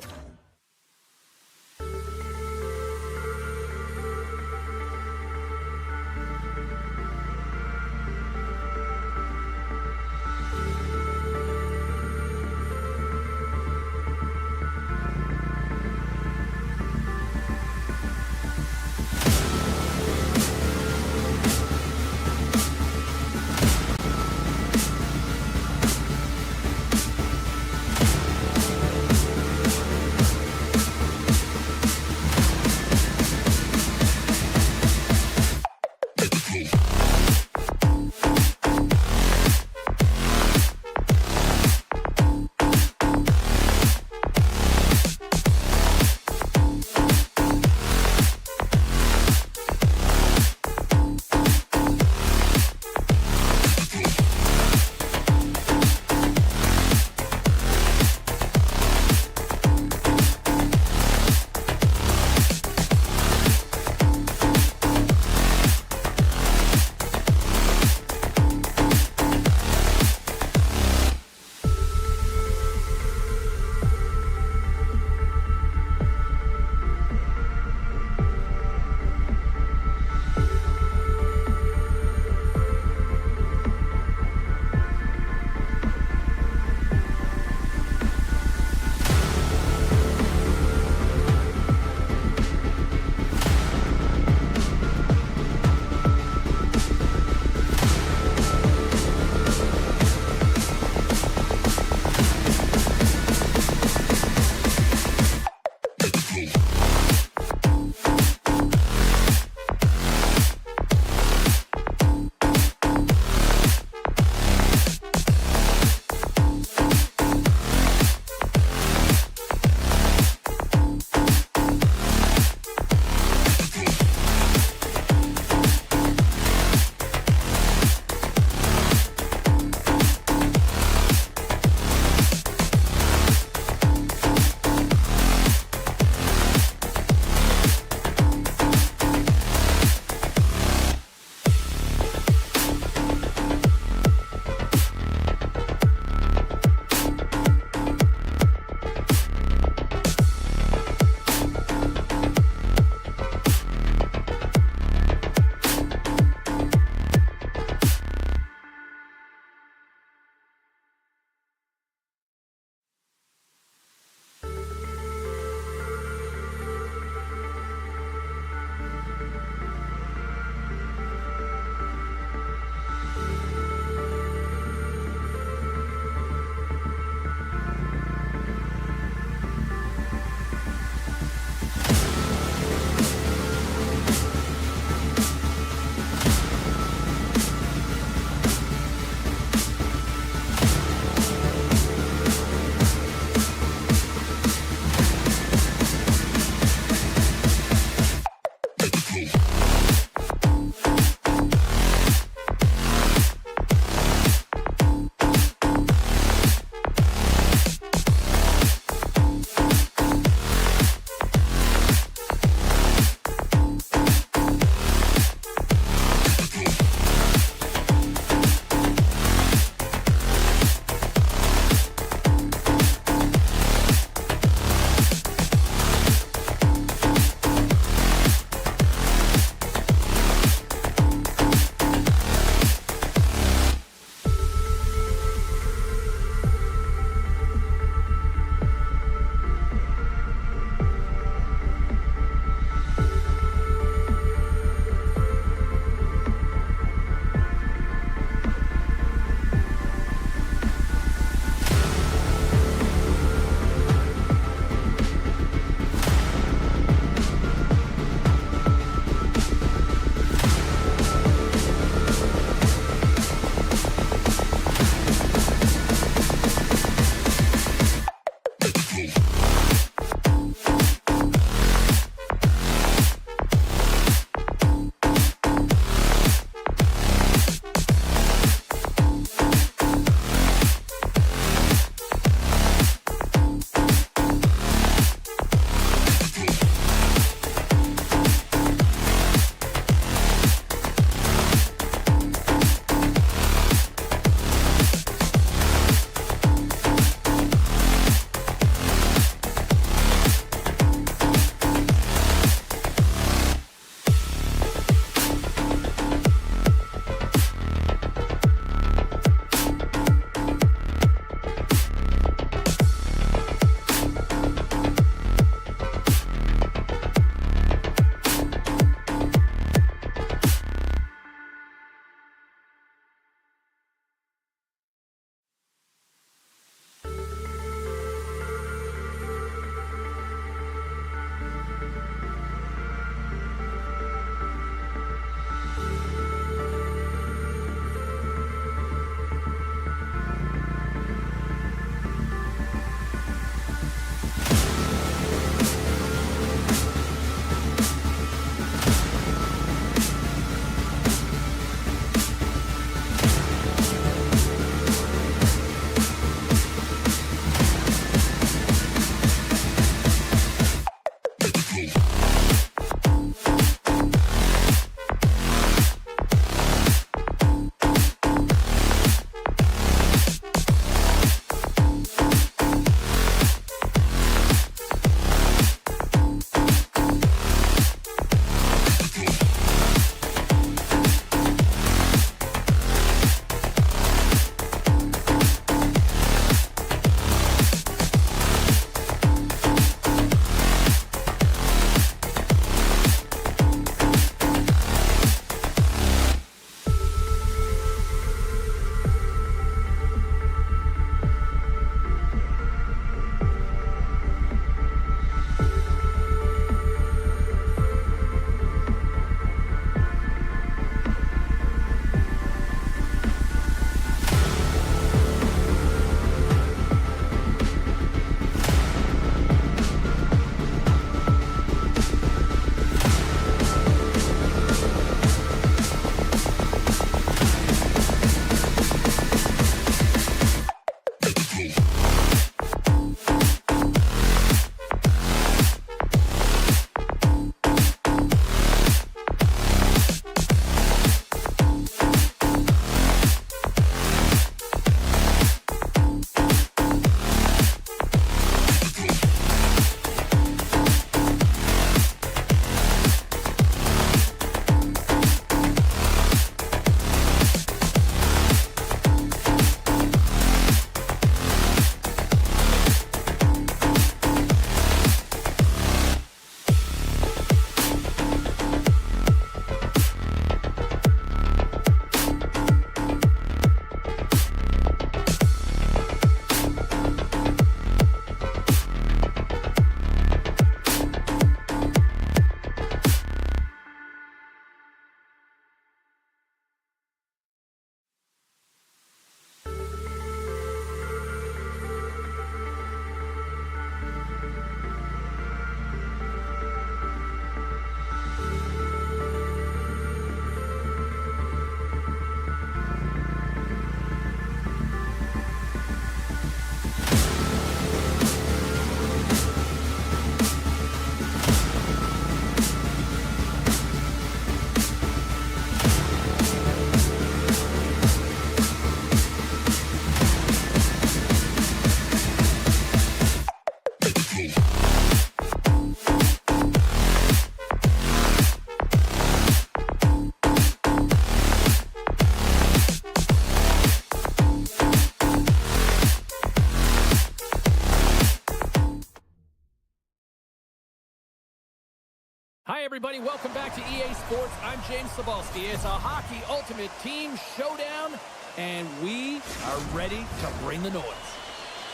Hi, everybody. Welcome back to EA Sports. I'm James Cebulski. It's a hockey ultimate team showdown, and we are ready to bring the noise.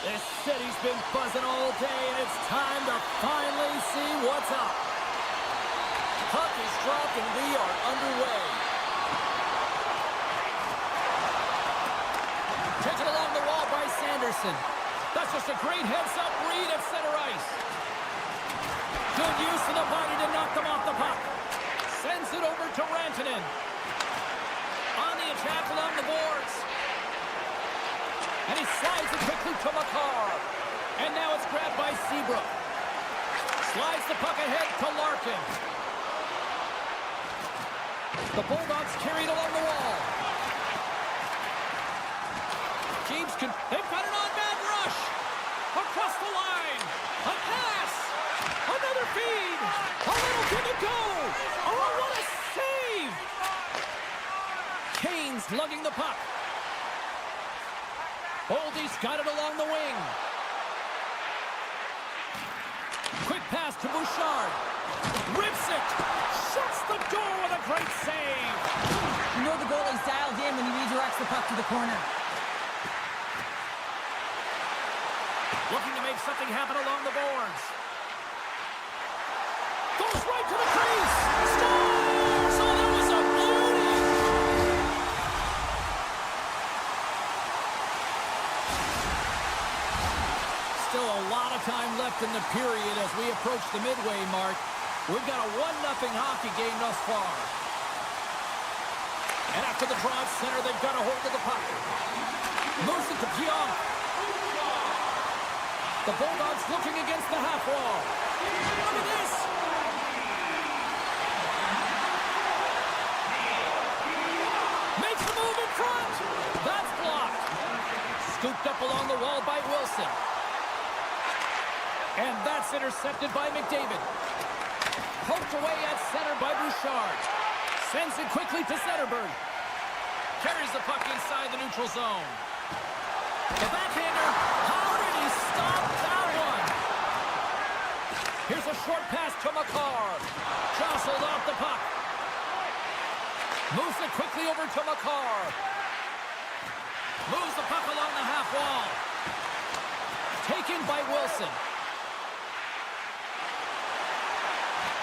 This city's been buzzing all day, and it's time to finally see what's up. Puck is dropped, and we are underway. Taken along the wall by Sanderson. That's just a great heads-up read at center ice. Good use of the body to knock them off the puck. Sends it over to Rantanen. On the attack along the boards. And he slides it quickly to Makar. And now it's grabbed by Seabrook. Slides the puck ahead to Larkin. The Bulldogs carried along the wall. They've got an on-man rush. Across the line. A pass. Another feed. A little give it go. Oh, what a save. Kane's lugging the puck. Boldy's got it along the wing. Quick pass to Bouchard. Rips it. Shuts the door with a great save. You know the goalie's dialed in when he redirects the puck to the corner. Looking to make something happen along the boards. Goes right to the crease. Scores! Oh, that was a beauty. Still a lot of time left in the period as we approach the midway mark. We've got a 1-0 hockey game thus far. And after the draw at center, they've got a hold of the puck. Moves it to Pionk. The Bulldogs looking against the half wall. Look at this. Makes the move in front. That's blocked. Scooped up along the wall by Wilson. And that's intercepted by McDavid. Poked away at center by Bouchard. Sends it quickly to Zetterberg. Carries the puck inside the neutral zone. The backhander. How did he stop that one? Here's a short pass to Makar. Jostled off the puck. Moves it quickly over to Makar. Moves the puck along the half wall. Taken by Wilson.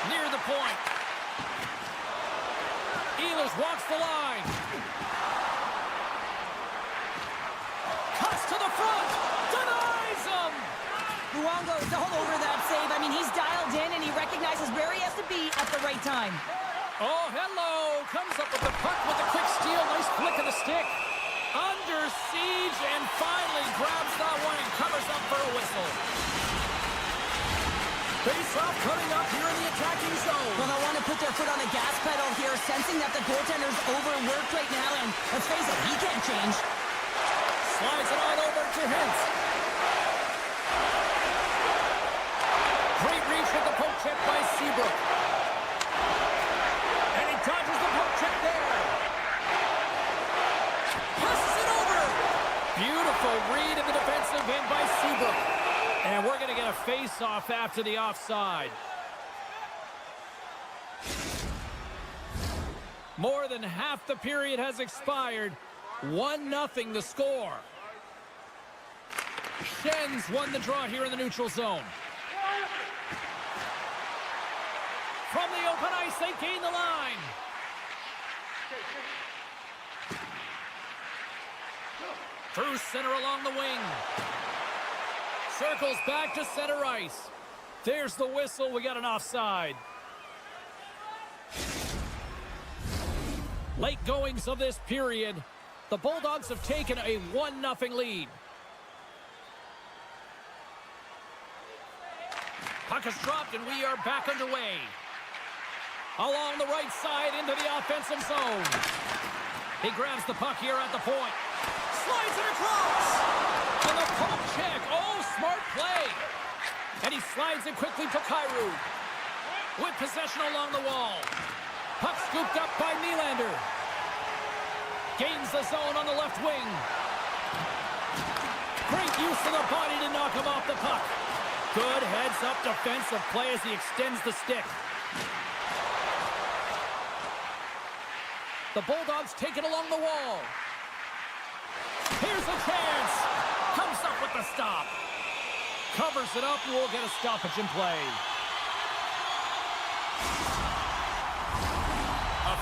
Near the point. Ehlers walks the line. Cuts to the front. Denies him. Luongo's all over that save. I mean, he's dialed in and he recognizes where he has to be at the right time. Oh, hello. Comes up with the puck with a quick steal. Nice flick of the stick. Under siege and finally grabs that one and covers up for a whistle. Face-off coming up here in the attacking zone. Well, they'll want to put their foot on the gas pedal here, sensing that the goaltender's overworked right now, and let's face it, he can't change. Slides it on over to Hintz. Great reach with the poke check by Seabrook. And he dodges the poke check there. Passes it over. Beautiful read in the defensive end by Seabrook. And we're going to get a face-off after the offside. More than half the period has expired. 1-0 the score. Schenns won the draw here in the neutral zone. From the open ice, they gain the line. Through center along the wing. Circles back to center ice. There's the whistle. We got an offside. Late goings of this period. The Bulldogs have taken a 1-0 lead. Puck is dropped and we are back underway. Along the right side into the offensive zone. He grabs the puck here at the point. Slides it across. And the poke check. Oh, smart play. And he slides it quickly to Kyrou. With possession along the wall. Puck scooped up by Nylander. Gains the zone on the left wing. Great use of the body to knock him off the puck. Good heads-up defensive play as he extends the stick. The Bulldogs take it along the wall. Here's a chance. Comes up with the stop. Covers it up, and we'll get a stoppage in play.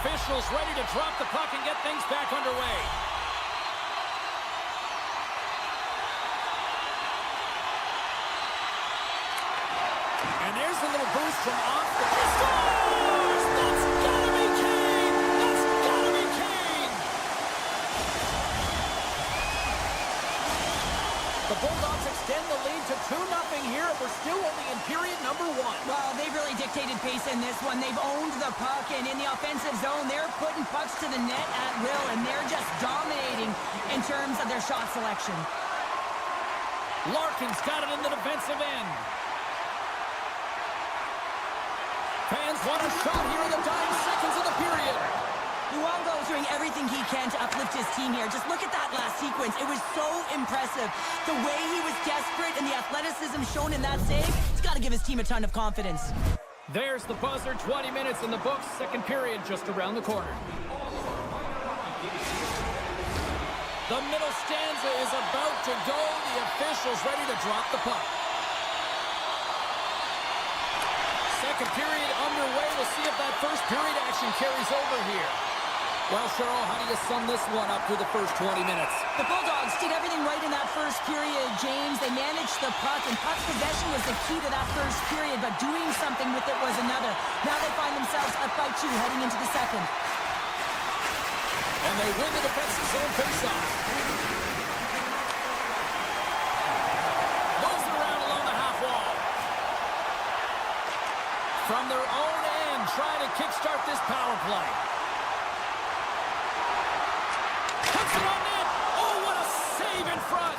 Officials ready to drop the puck and get things back underway. And there's a little boost from off the... Scores! That's gotta be Kane! That's gotta be Kane! The Bulldogs extend the lead to 2-0 here. We're still only in period number 1. Well, they've really dictated pace in this one. They've owned the puck, and in the offensive zone, they're putting pucks to the net at will, and they're just dominating in terms of their shot selection. Larkin's got it in the defensive end. Fans want a shot here in the dying seconds of the period. Luongo's doing everything he can to uplift his team here. Just look at that last sequence. It was so impressive. The way he was desperate and the athleticism shown in that save, it's got to give his team a ton of confidence. There's the buzzer. 20 minutes in the books. Second period just around the corner. The middle stanza is about to go. The officials ready to drop the puck. Second period underway. We'll see if that first period action carries over here. Well, Cheryl, how do you sum this one up through the first 20 minutes? The Bulldogs did everything right in that first period, James. They managed the puck, and puck possession was the key to that first period, but doing something with it was another. Now they find themselves up by 2 heading into the second. And they win the defensive zone faceoff. Moves it around along the half wall. From their own end, trying to kickstart this power play. Puts it on net. Oh, what a save in front.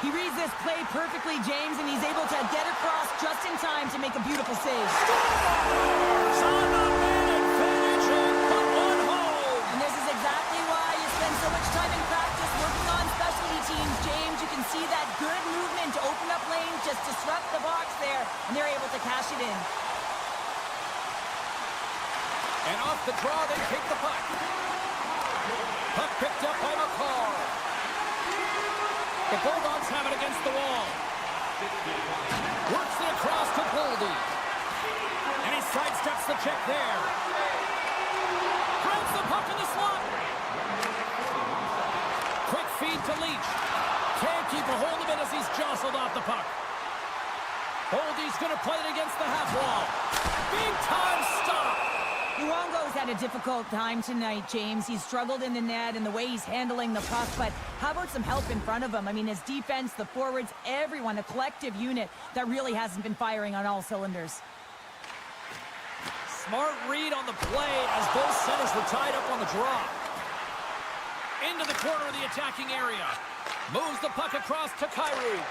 He reads this play perfectly, James, and he's able to get across just in time to make a beautiful save. Scores on the man advantage and put one home. And this is exactly why you spend so much time in practice working on specialty teams, James. You can see that good movement to open up lanes, just disrupt the box there, and they're able to cash it in. And off the draw, they take the puck. Puck picked up by McCarr. The Bulldogs have it against the wall. Works it across to Goldie. And he sidesteps the check there. Grabs the puck in the slot. Quick feed to Leach. Can't keep a hold of it as he's jostled off the puck. Goldie's going to play it against the half wall. Big time stop. Luongo's had a difficult time tonight, James. He's struggled in the net and the way he's handling the puck, but how about some help in front of him? I mean, his defense, the forwards, everyone, a collective unit that really hasn't been firing on all cylinders. Smart read on the play as both centers were tied up on the draw. Into the corner of the attacking area. Moves the puck across to Kyrou.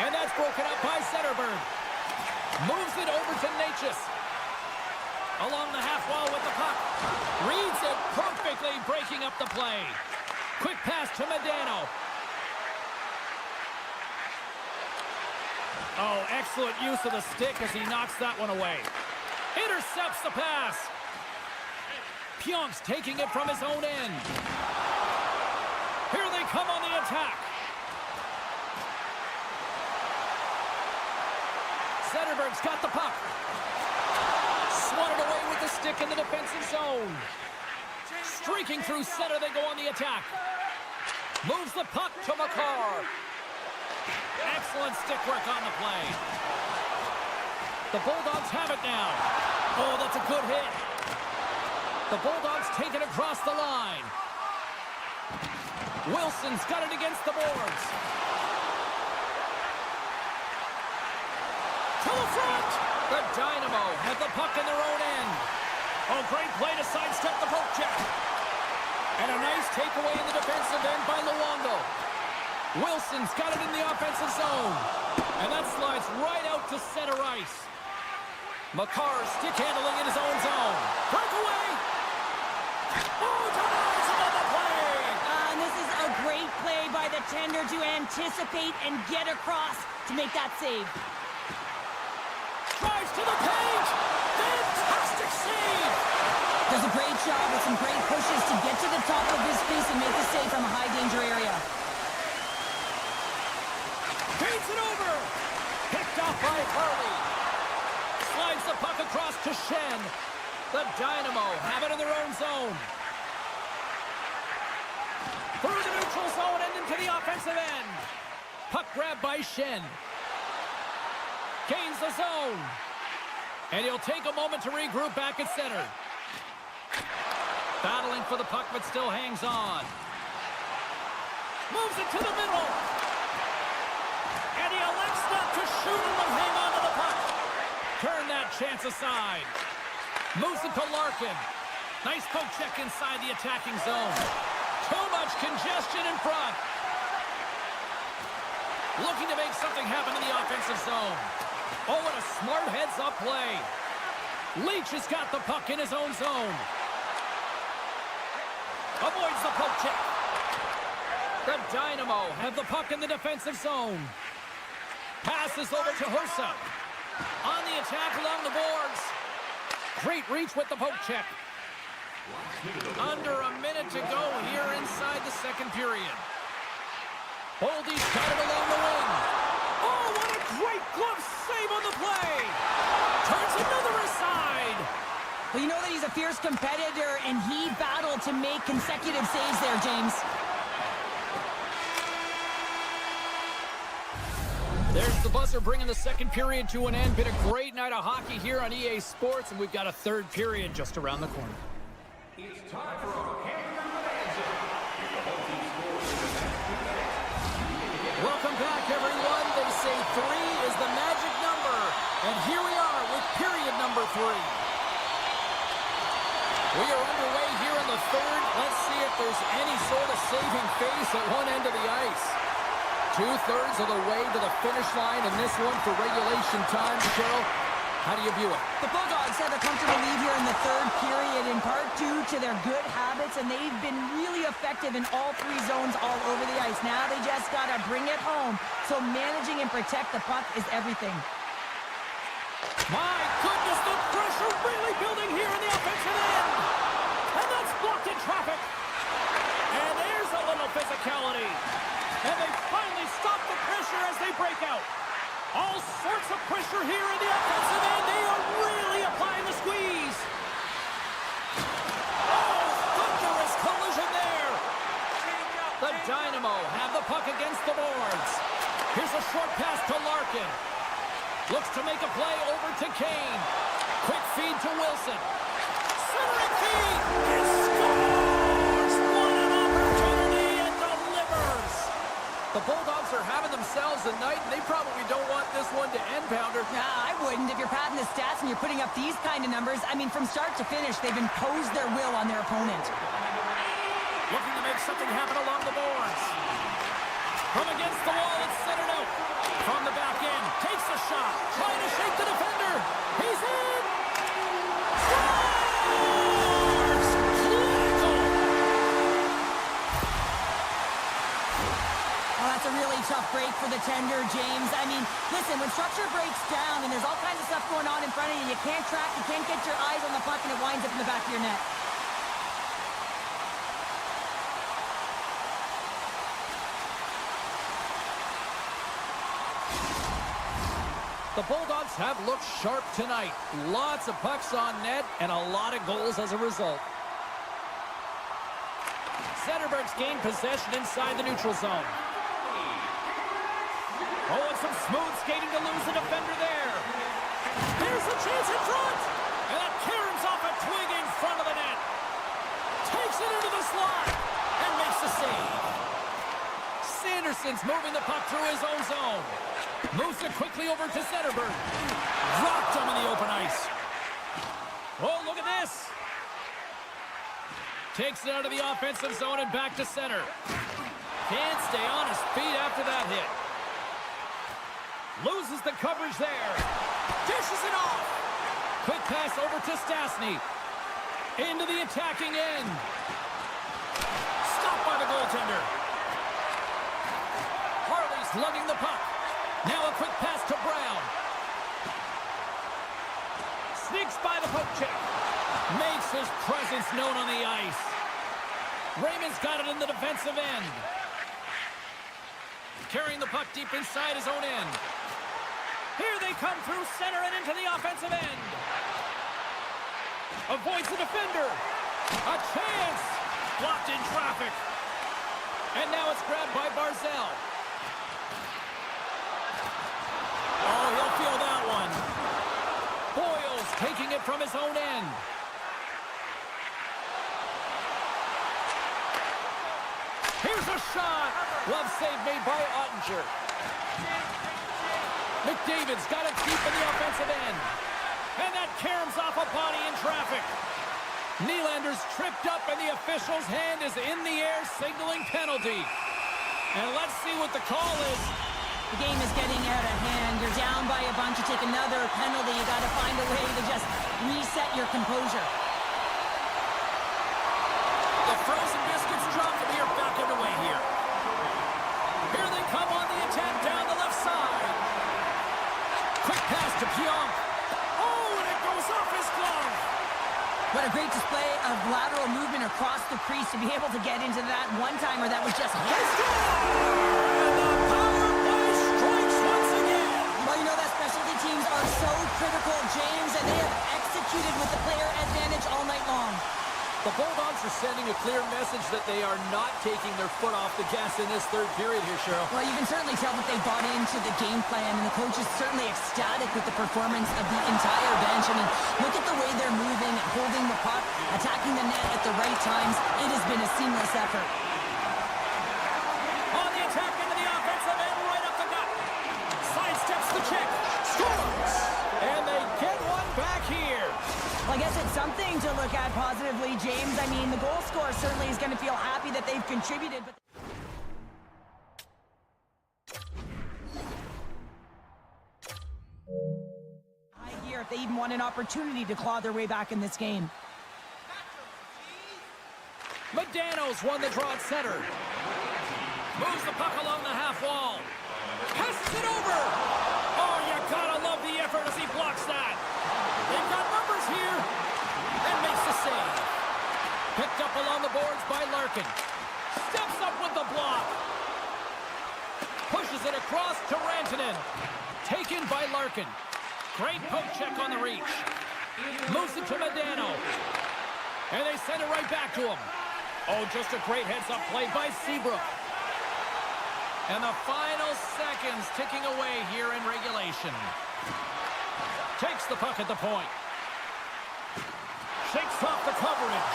And that's broken up by Zetterberg. Moves it over to Natchez. Along the half wall with the puck. Reads it perfectly, breaking up the play. Quick pass to Medano. Oh, excellent use of the stick as he knocks that one away. Intercepts the pass. Pionk's taking it from his own end. Here they come on the attack. Zetterberg's got the puck. Swatted away with the stick in the defensive zone. Streaking through center, they go on the attack. Moves the puck to McCarr. Excellent stick work on the play. The Bulldogs have it now. Oh, that's a good hit. The Bulldogs take it across the line. Wilson's got it against the boards. To the front. The Dynamo have the puck in their own end. Oh, great play to sidestep the poke check. And a nice takeaway in the defensive end by Luongo. Wilson's got it in the offensive zone. And that slides right out to center ice. McCarr stick handling in his own zone. Breakaway. Oh, denies another play. And this is a great play by the tender to anticipate and get across to make that save. Drives to the paint. Fantastic save. There's a great job with some great pushes to get to the top of his crease and make the save from a high-danger area. Feeds it over. Picked off by Harley. Slides the puck across to Shen. The Dynamo have it in their own zone. Through the neutral zone and into the offensive end. Puck grab by Shen. Gains the zone. And he'll take a moment to regroup back at center. Battling for the puck, but still hangs on. Moves it to the middle. And he elects not to shoot and will hang on to the puck. Turn that chance aside. Moves it to Larkin. Nice poke check inside the attacking zone. Too much congestion in front. Looking to make something happen in the offensive zone. Oh, what a smart heads-up play. Leach has got the puck in his own zone. Avoids the poke check. The Dynamo have the puck in the defensive zone. Passes over to Hossa. On the attack along the boards. Great reach with the poke check. Under a minute to go here inside the second period. Boldy's got it along the wing. Oh, what a great glove save on the play. Turns another aside. Well, you know that he's a fierce competitor, and he battled to make consecutive saves there, James. There's the buzzer bringing the second period to an end. Been a great night of hockey here on EA Sports, and we've got a third period just around the corner. It's time for our hamburger bonanza. Welcome back, everyone. They say 3 is the magic number, and here we are with period number 3. We are underway here in the third. Let's see if there's any sort of saving face at one end of the ice. 2/3 of the way to the finish line in this one for regulation time. Cheryl, how do you view it? The Bulldogs have a comfortable lead here in the third period, in part due to their good habits, and they've been really effective in all 3 zones all over the ice. Now they just got to bring it home, so managing and protect the puck is everything. My goodness, the pressure really building here in the offensive end. And that's blocked in traffic. And there's a little physicality. And they finally stop the pressure as they break out. All sorts of pressure here in the offensive end. They are really applying the squeeze. Oh, thunderous collision there. The Dynamo have the puck against the boards. Here's a short pass to Larkin. Looks to make a play over to Kane. Quick feed to Wilson. Centering feed. He scores! What an opportunity and delivers. The Bulldogs are having themselves a night, and they probably don't want this one to end, Pounder. Nah, I wouldn't. If you're padding the stats and you're putting up these kind of numbers, I mean, from start to finish, they've imposed their will on their opponent. Looking to make something happen along the boards. From against the wall, it's centered out. From the back end, takes a shot. Trying to shake the defender. He's in! Scores! Clinical! Oh, that's a really tough break for the tender, James. I mean, listen, when structure breaks down and there's all kinds of stuff going on in front of you, you can't track, you can't get your eyes on the puck, and it winds up in the back of your net. The Bulldogs have looked sharp tonight. Lots of pucks on net and a lot of goals as a result. Zetterberg's gained possession inside the neutral zone. Oh, and some smooth skating to lose the defender there. Here's a chance in front. And that caroms off a twig in front of the net. Takes it into the slot and makes the save. Sanderson's moving the puck through his own zone. Moves it quickly over to Zetterberg. Dropped him in the open ice. Oh, look at this. Takes it out of the offensive zone and back to center. Can't stay on his feet after that hit. Loses the coverage there. Dishes it off. Quick pass over to Stastny. Into the attacking end. Stopped by the goaltender. Harley's lugging the puck. Now a quick pass to Brown. Sneaks by the poke check. Makes his presence known on the ice. Raymond's got it in the defensive end. Carrying the puck deep inside his own end. Here they come through center and into the offensive end. Avoids the defender. A chance. Blocked in traffic. And now it's grabbed by Barzell. Oh, he'll feel that one. Boyles taking it from his own end. Here's a shot. Glove save made by Ottinger. McDavid's got it deep in the offensive end. And that caroms off a body in traffic. Nylander's tripped up and the official's hand is in the air signaling penalty. And let's see what the call is. The game is getting out of hand. You're down by a bunch. You take another penalty. You got to find a way to just reset your composure. The frozen biscuits drop and we are back underway here. Here they come on the attack down the left side. Quick pass to Pionk. Oh, and it goes off his glove. What a great display of lateral movement across the crease to be able to get into that one-timer that was just... And the power play strikes once again. Well, you know that specialty teams are so critical, James, and they have executed with the player advantage all night long. The Bulldogs are sending a clear message that they are not taking their foot off the gas in this third period here, Cheryl. Well, you can certainly tell that they bought into the game plan, and the coach is certainly ecstatic with the performance of the entire bench. I mean, look at the way they're moving, holding the puck, attacking the net at the right times. It has been a seamless effort. On the attack into the offensive end, right up the gut. Sidesteps the check. Scores! And they get one back here. Well, I guess it's something to look at positively, James. I mean, the goal scorer certainly is going to feel happy that they've contributed. But here, if they even want an opportunity to claw their way back in this game. Modano's won the draw at center. Moves the puck along the half wall. Passes it over. Oh, you gotta love the effort as he blocks that. They've got numbers here. And makes the save. Picked up along the boards by Larkin. Steps up with the block. Pushes it across to Rantanen. Taken by Larkin. Great poke check on the reach. Moves it to Modano. And they send it right back to him. Oh, just a great heads-up play by Seabrook. And the final seconds ticking away here in regulation. Takes the puck at the point. Shakes off the coverage.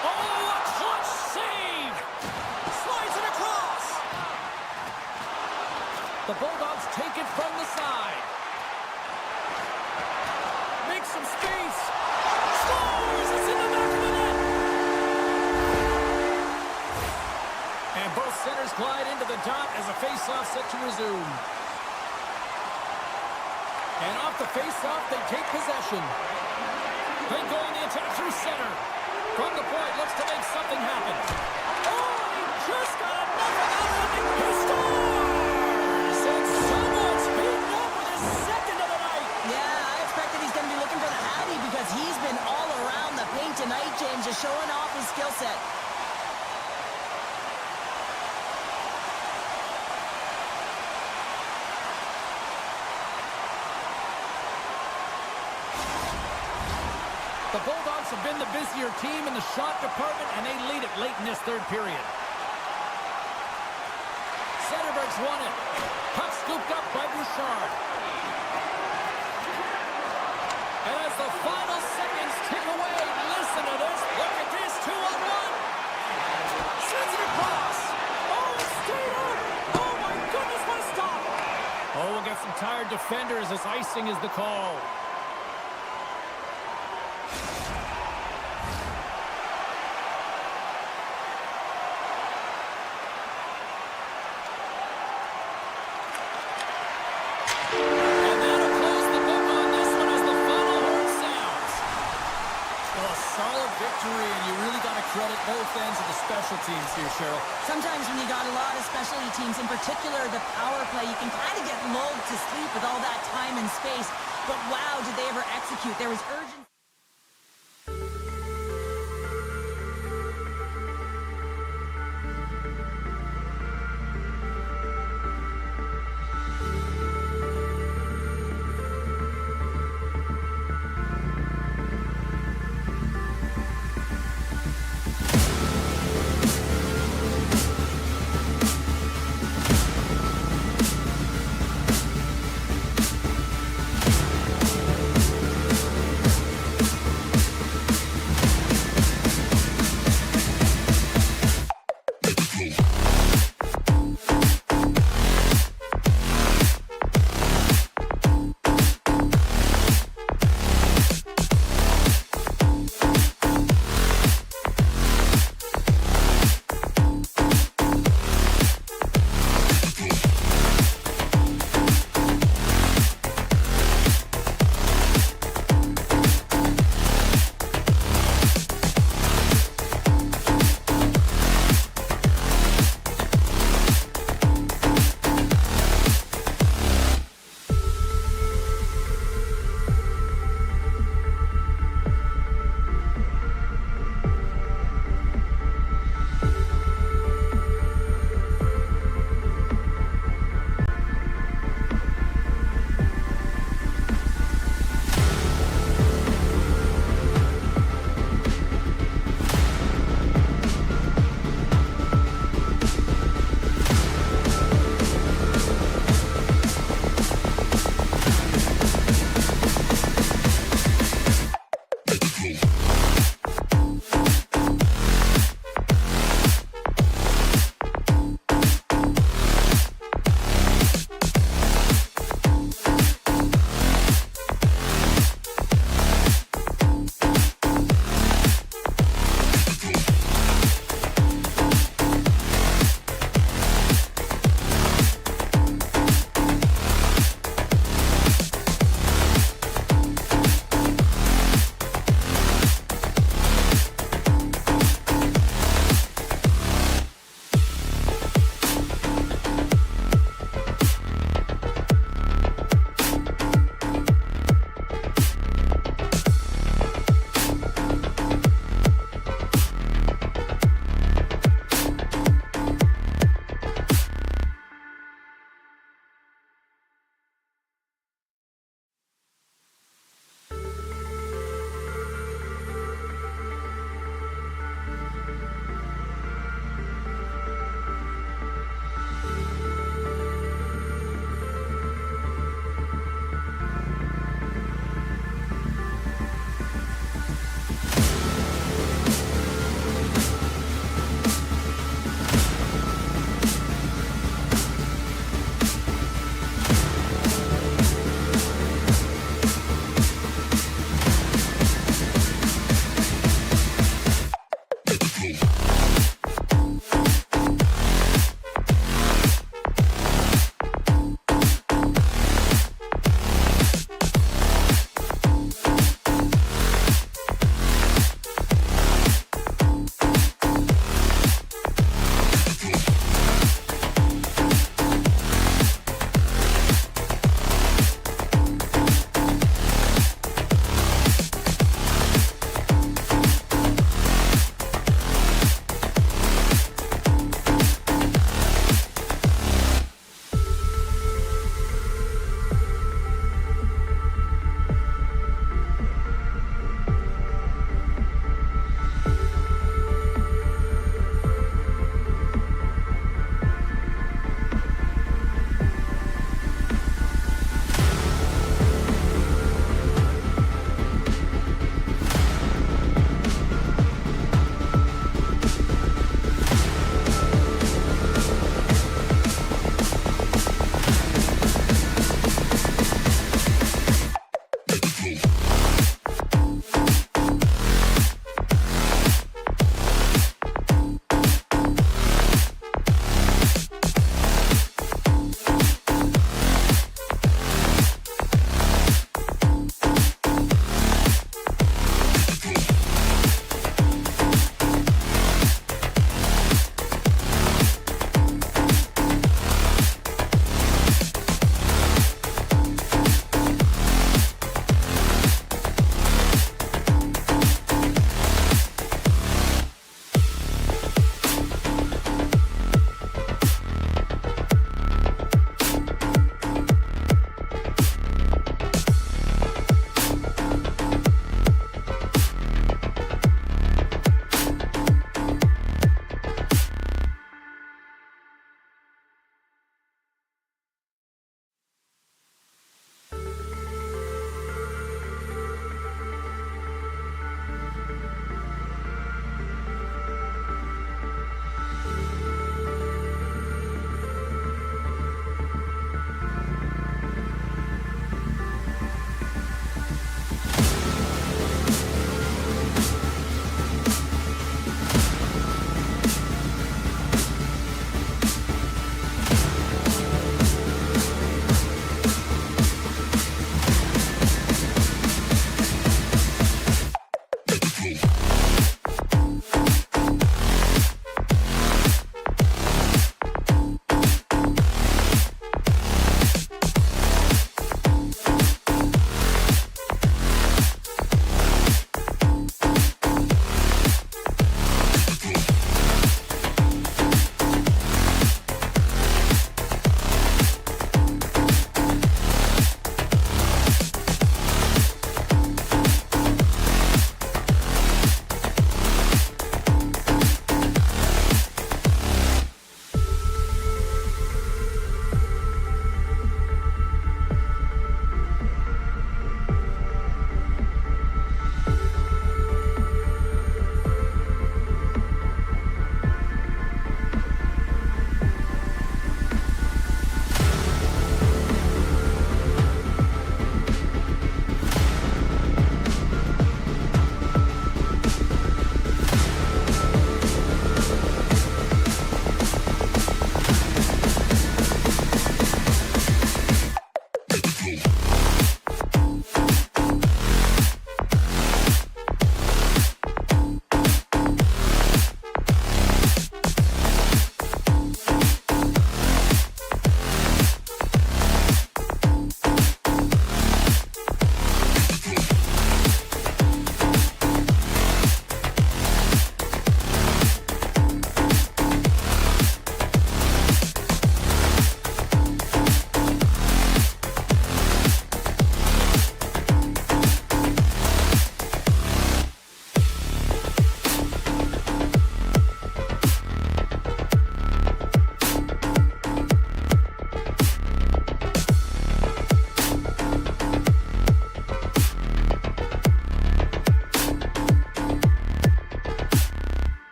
Oh, a clutch save! Slides it across! The Bulldogs take it from the side. Makes some space. Scores! It's in the back of the net! And both centers glide into the dot as a face-off set to resume. And off the face-off, they take possession. They go on the attack through center. From the point, looks to make something happen. Oh, he just got enough of that one. He scores! And someone's beaten up with his second of the night. Yeah, I expect that he's going to be looking for the Hattie because he's been all around the paint tonight, James, just showing off his skill set. The Bulldogs have been the busier team in the shot department, and they lead it late in this third period. Zetterberg's won it. Puck scooped up by Bouchard. And as the final seconds tick away, listen to this. Look at this, 2-on-1. Sends it across. Oh, it stayed up. Oh, my goodness, what a stop. Oh, we'll get some tired defenders as icing is the call. Credit both ends of the special teams here, Cheryl. Sometimes when you got a lot of specialty teams, in particular the power play, you can kind of get lulled to sleep with all that time and space. But wow, did they ever execute. There was urgency.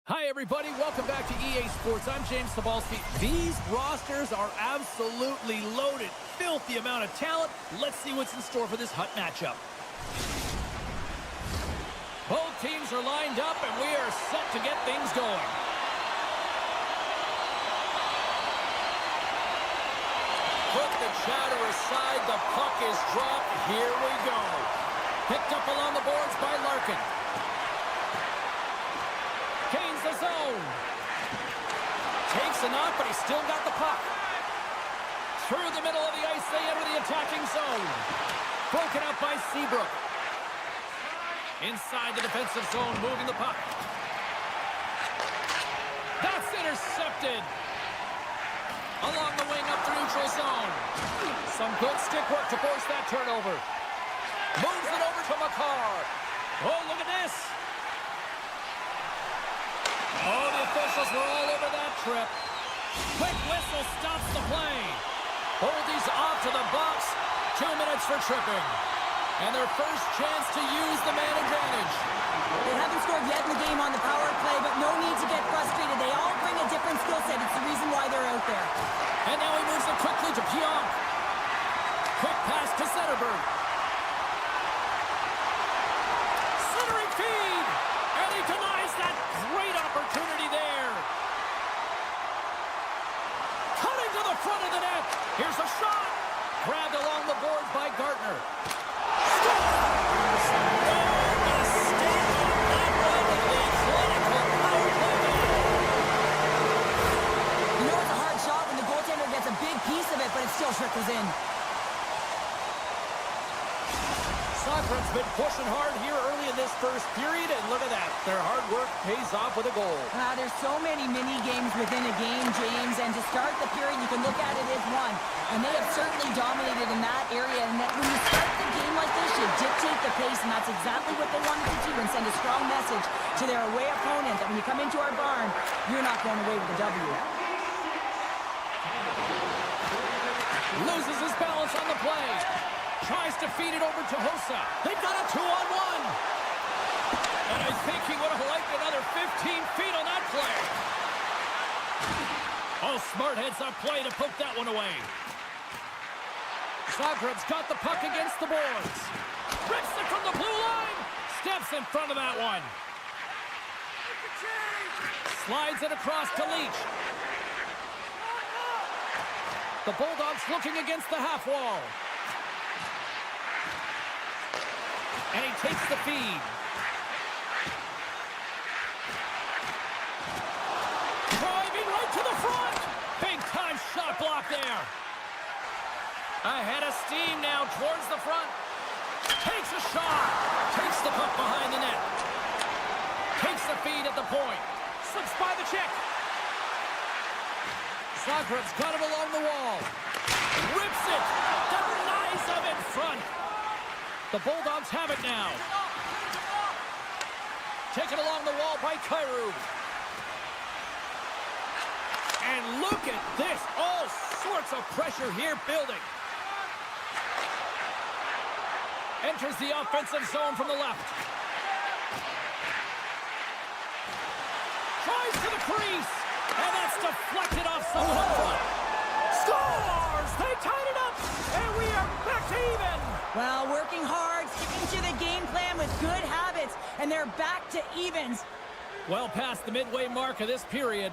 Hi, everybody. Welcome back to EA Sports. I'm James Sabalski. These rosters are absolutely loaded. Filthy amount of talent. Let's see what's in store for this hot matchup. Both teams are lined up, and we are set to get things going. Put the chatter aside. The puck is dropped. Here we go. Picked up along the boards by Larkin. Kane's the zone. Takes a knock, but he's still got the puck. Through the middle of the ice, they enter the attacking zone. Broken up by Seabrook. Inside the defensive zone, moving the puck. That's intercepted. Along the wing up the neutral zone. Some good stick work to force that turnover. Moves it over to Makar. Oh, look at this. Oh, the officials were all over that trip. Quick whistle stops the play. Boldy's off to the box. 2 minutes for tripping. And their first chance to use the man advantage. They haven't scored yet in the game on the power play, but no need to get frustrated. They all bring a different skill set. It's the reason why they're out there. And now he moves it quickly to Pionk. Quick pass to Zetterberg. Centering feed. And he denies that great opportunity there. Cutting to the front of the net. Here's a shot. Grabbed along the boards by Gartner. Scores! No mistake on that one with the clinical power play. You know it's a hard shot when the goaltender gets a big piece of it, but it still trickles in. Zagreb's been pushing hard here early in this first period, and look at that. Their hard work pays off with a goal. There's so many mini-games within a game, James, and to start the period, you can look at it as one. And they have certainly dominated in that area, and that when you start the game like this, you dictate the pace, and that's exactly what they wanted to do and send a strong message to their away opponent that when you come into our barn, you're not going away with a W. Loses his balance on the play. Tries to feed it over to Hossa. They've got a 2-on-1. And I think he would have liked another 15 feet on that play. Oh, smart heads-up play to poke that one away. Zagreb's got the puck against the boards. Rips it from the blue line. Steps in front of that one. Slides it across to Leach. The Bulldogs looking against the half wall. And he takes the feed. Driving right to the front. Big time shot block there. Ahead of steam now towards the front. Takes a shot. Takes the puck behind the net. Takes the feed at the point. Slips by the check. Zagreb's got it along the wall. Rips it. Denies him in front. The Bulldogs have it now. Taken along the wall by Kyrou. And look at this. All sorts of pressure here building. Enters the offensive zone from the left. Tries to the crease. And that's deflected off someone up front. Scores! They tied it up. And we are back to even. Well, working hard, sticking to the game plan with good habits, and they're back to evens. Well past the midway mark of this period,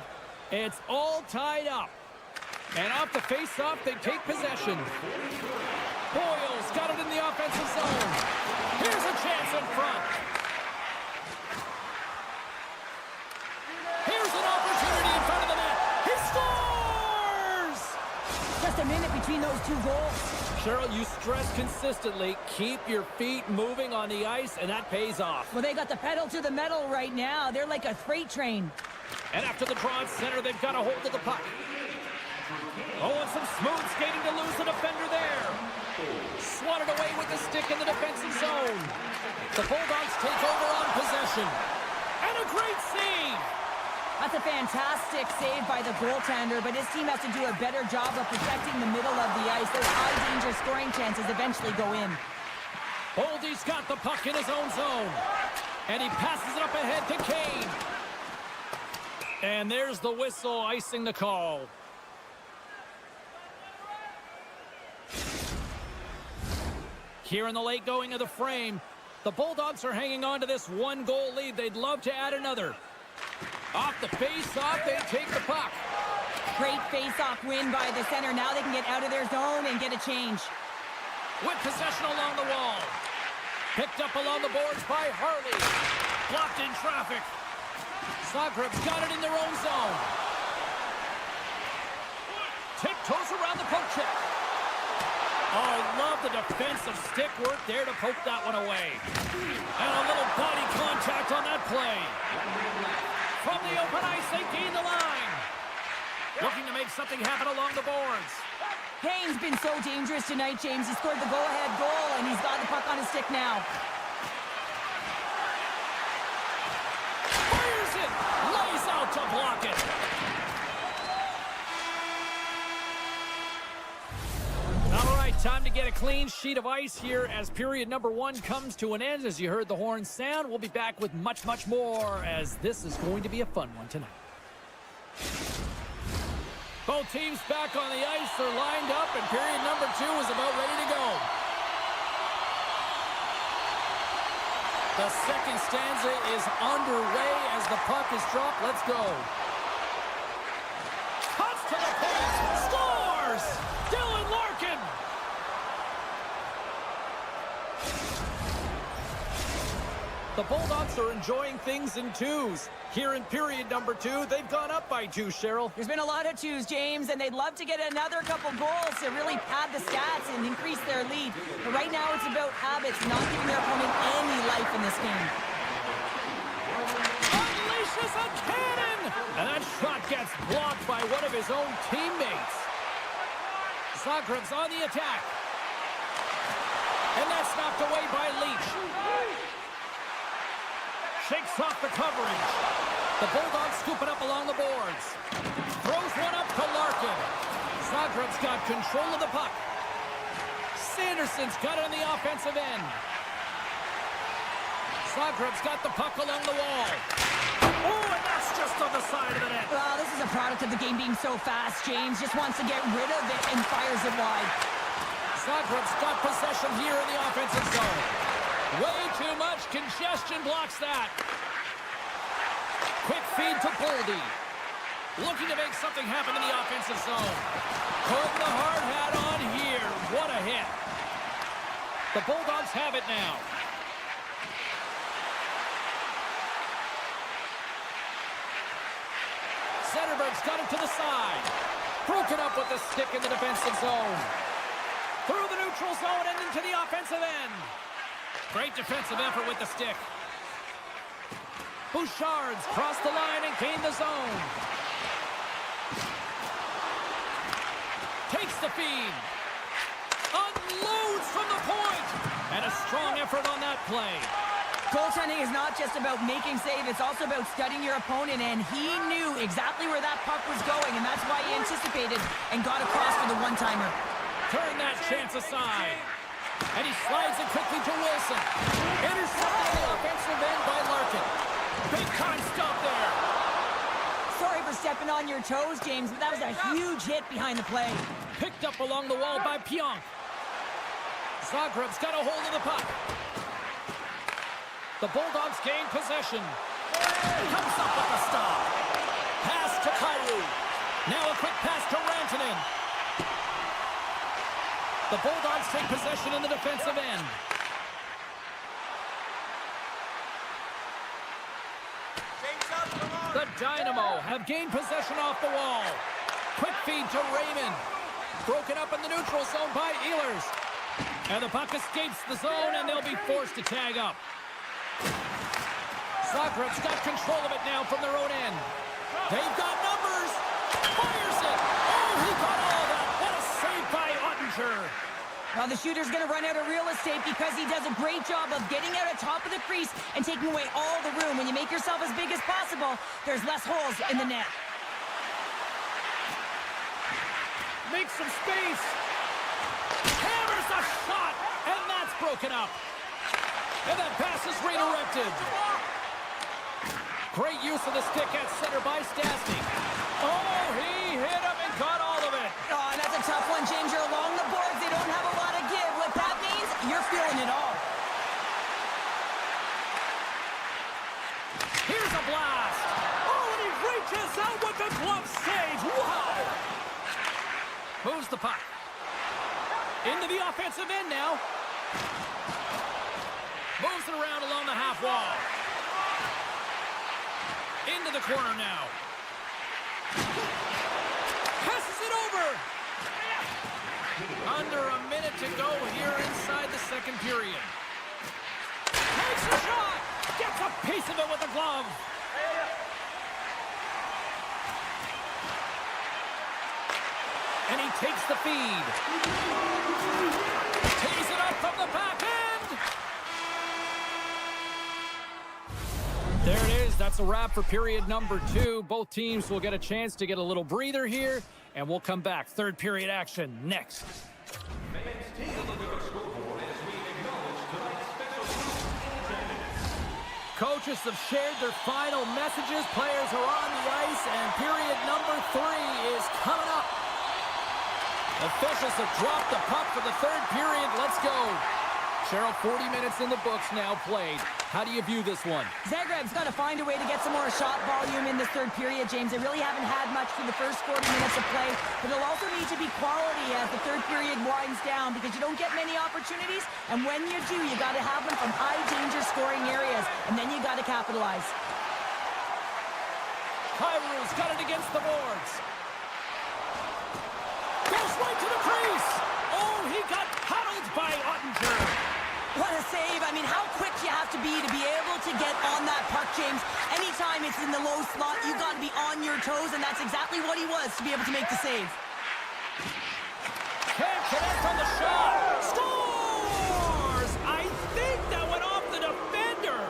it's all tied up. And off the face-off, they take possession. Boyle's got it in the offensive zone. Here's a chance in front. Here's an opportunity in front of the net. He scores! Just a minute between those two goals. Cheryl, you stress consistently, keep your feet moving on the ice, and that pays off. Well, they got the pedal to the metal right now. They're like a freight train. And after the draw at center, they've got a hold of the puck. Oh, and some smooth skating to lose the defender there. Swatted away with the stick in the defensive zone. The Bulldogs take over on possession. And a great save. That's a fantastic save by the goaltender, but his team has to do a better job of protecting the middle of the ice. Those high-danger scoring chances eventually go in. Boldy's got the puck in his own zone. And he passes it up ahead to Kane. And there's the whistle icing the call. Here in the late going of the frame, the Bulldogs are hanging on to this one-goal lead. They'd love to add another. Off the face-off, they take the puck. Great face-off win by the center. Now they can get out of their zone and get a change. With possession along the wall. Picked up along the boards by Harley. Blocked in traffic. Zagreb's got it in their own zone. Tiptoes around the poke check. Oh, I love the defensive stick work there to poke that one away. And a little body contact on that play. From the open ice, they gain the line. Looking to make something happen along the boards. Kane's been so dangerous tonight, James. He scored the go-ahead goal, and he's got the puck on his stick now. Fires it! Lays out to block it. All right, time to get a clean sheet of ice here as period number 1 comes to an end. As you heard the horn sound, we'll be back with much, much more as this is going to be a fun one tonight. Both teams back on the ice are lined up, and period number 2 is about ready to go. The second stanza is underway as the puck is dropped. Let's go. Cuts to the paint. Scores! Dylan Larkin! The Bulldogs are enjoying things in twos. Here in period number 2, they've gone up by 2, Cheryl. There's been a lot of twos, James, and they'd love to get another couple goals to really pad the stats and increase their lead. But right now it's about habits, not giving their opponent any life in this game. Unleashes a cannon! And that shot gets blocked by one of his own teammates. Zagreb's on the attack. And that's knocked away by Leach. Shakes off the coverage. The Bulldogs scoop it up along the boards. Throws one up to Larkin. Zagreb's got control of the puck. Sanderson's got it on the offensive end. Zagreb's got the puck along the wall. Oh, and that's just on the side of the net. Well, this is a product of the game being so fast. James just wants to get rid of it and fires it wide. Zagreb's got possession here in the offensive zone. Way too much congestion blocks that. Quick feed to Boldy. Looking to make something happen in the offensive zone. Putting the hard hat on here. What a hit. The Bulldogs have it now. Zetterberg's got it to the side. Broken up with the stick in the defensive zone. Through the neutral zone and into the offensive end. Great defensive effort with the stick. Bouchard's crossed the line and gained the zone. Takes the feed. Unloads from the point. And a strong effort on that play. Goaltending is not just about making saves, it's also about studying your opponent, and he knew exactly where that puck was going, and that's why he anticipated and got across for the one-timer. Turn that chance aside. And he slides it quickly to Wilson. Intercepted in the offensive end by Larkin. Big time stop there. Sorry for stepping on your toes, James, but that was a huge hit behind the play. Picked up along the wall by Pionk. Zagreb's got a hold of the puck. The Bulldogs gain possession. Comes up with the stop. Pass to Kyrou. Now a quick pass to Rantanen. The Bulldogs take possession in the defensive end. The Dynamo have gained possession off the wall. Quick feed to Raymond. Broken up in the neutral zone by Ehlers. And the puck escapes the zone, and they'll be forced to tag up. Zagreb's got control of it now from their own end. They've got numbers. Fires it. Oh, he got all that. What a save by Ottinger. Well, the shooter's going to run out of real estate because he does a great job of getting out of top of the crease and taking away all the room. When you make yourself as big as possible, there's less holes in the net. Makes some space. Hammers a shot, and that's broken up. And that pass is redirected. Great use of the stick at center by Stastny. Oh, he hit him and got all of it. Oh, and that's a tough one, James. You're along the boards. They don't have a lot of give. What that means, you're feeling it all. Here's a blast. Oh, and he reaches out with the glove save. Wow. Moves the puck. Into the offensive end now. Moves it around along the half wall. Into the corner now. Passes it over. Under a minute to go here inside the second period. Takes a shot. Gets a piece of it with a glove. And he takes the feed. Tees it up from the back end. There it is. That's a wrap for period number 2. Both teams will get a chance to get a little breather here, and we'll come back. Third period action next. Fans, take a look at our scoreboard as we acknowledge tonight's special team attendance. Coaches have shared their final messages. Players are on the ice, and period number 3 is coming up. Officials have dropped the puck for the third period. Let's go. Cheryl, 40 minutes in the books now played. How do you view this one? Zagreb's got to find a way to get some more shot volume in this third period, James. They really haven't had much through the first 40 minutes of play, but it'll also need to be quality as the third period winds down because you don't get many opportunities, and when you do, you got to have them from high-danger scoring areas, and then you got to capitalize. Kyrou's got it against the boards. Goes right to the crease. Oh, he got paddled by Ottinger. What a save. I mean, how quick you have to be able to get on that puck, James. Anytime it's in the low slot, you got to be on your toes, and that's exactly what he was to be able to make the save. Can't connect on the shot. Scores! I think that went off the defender.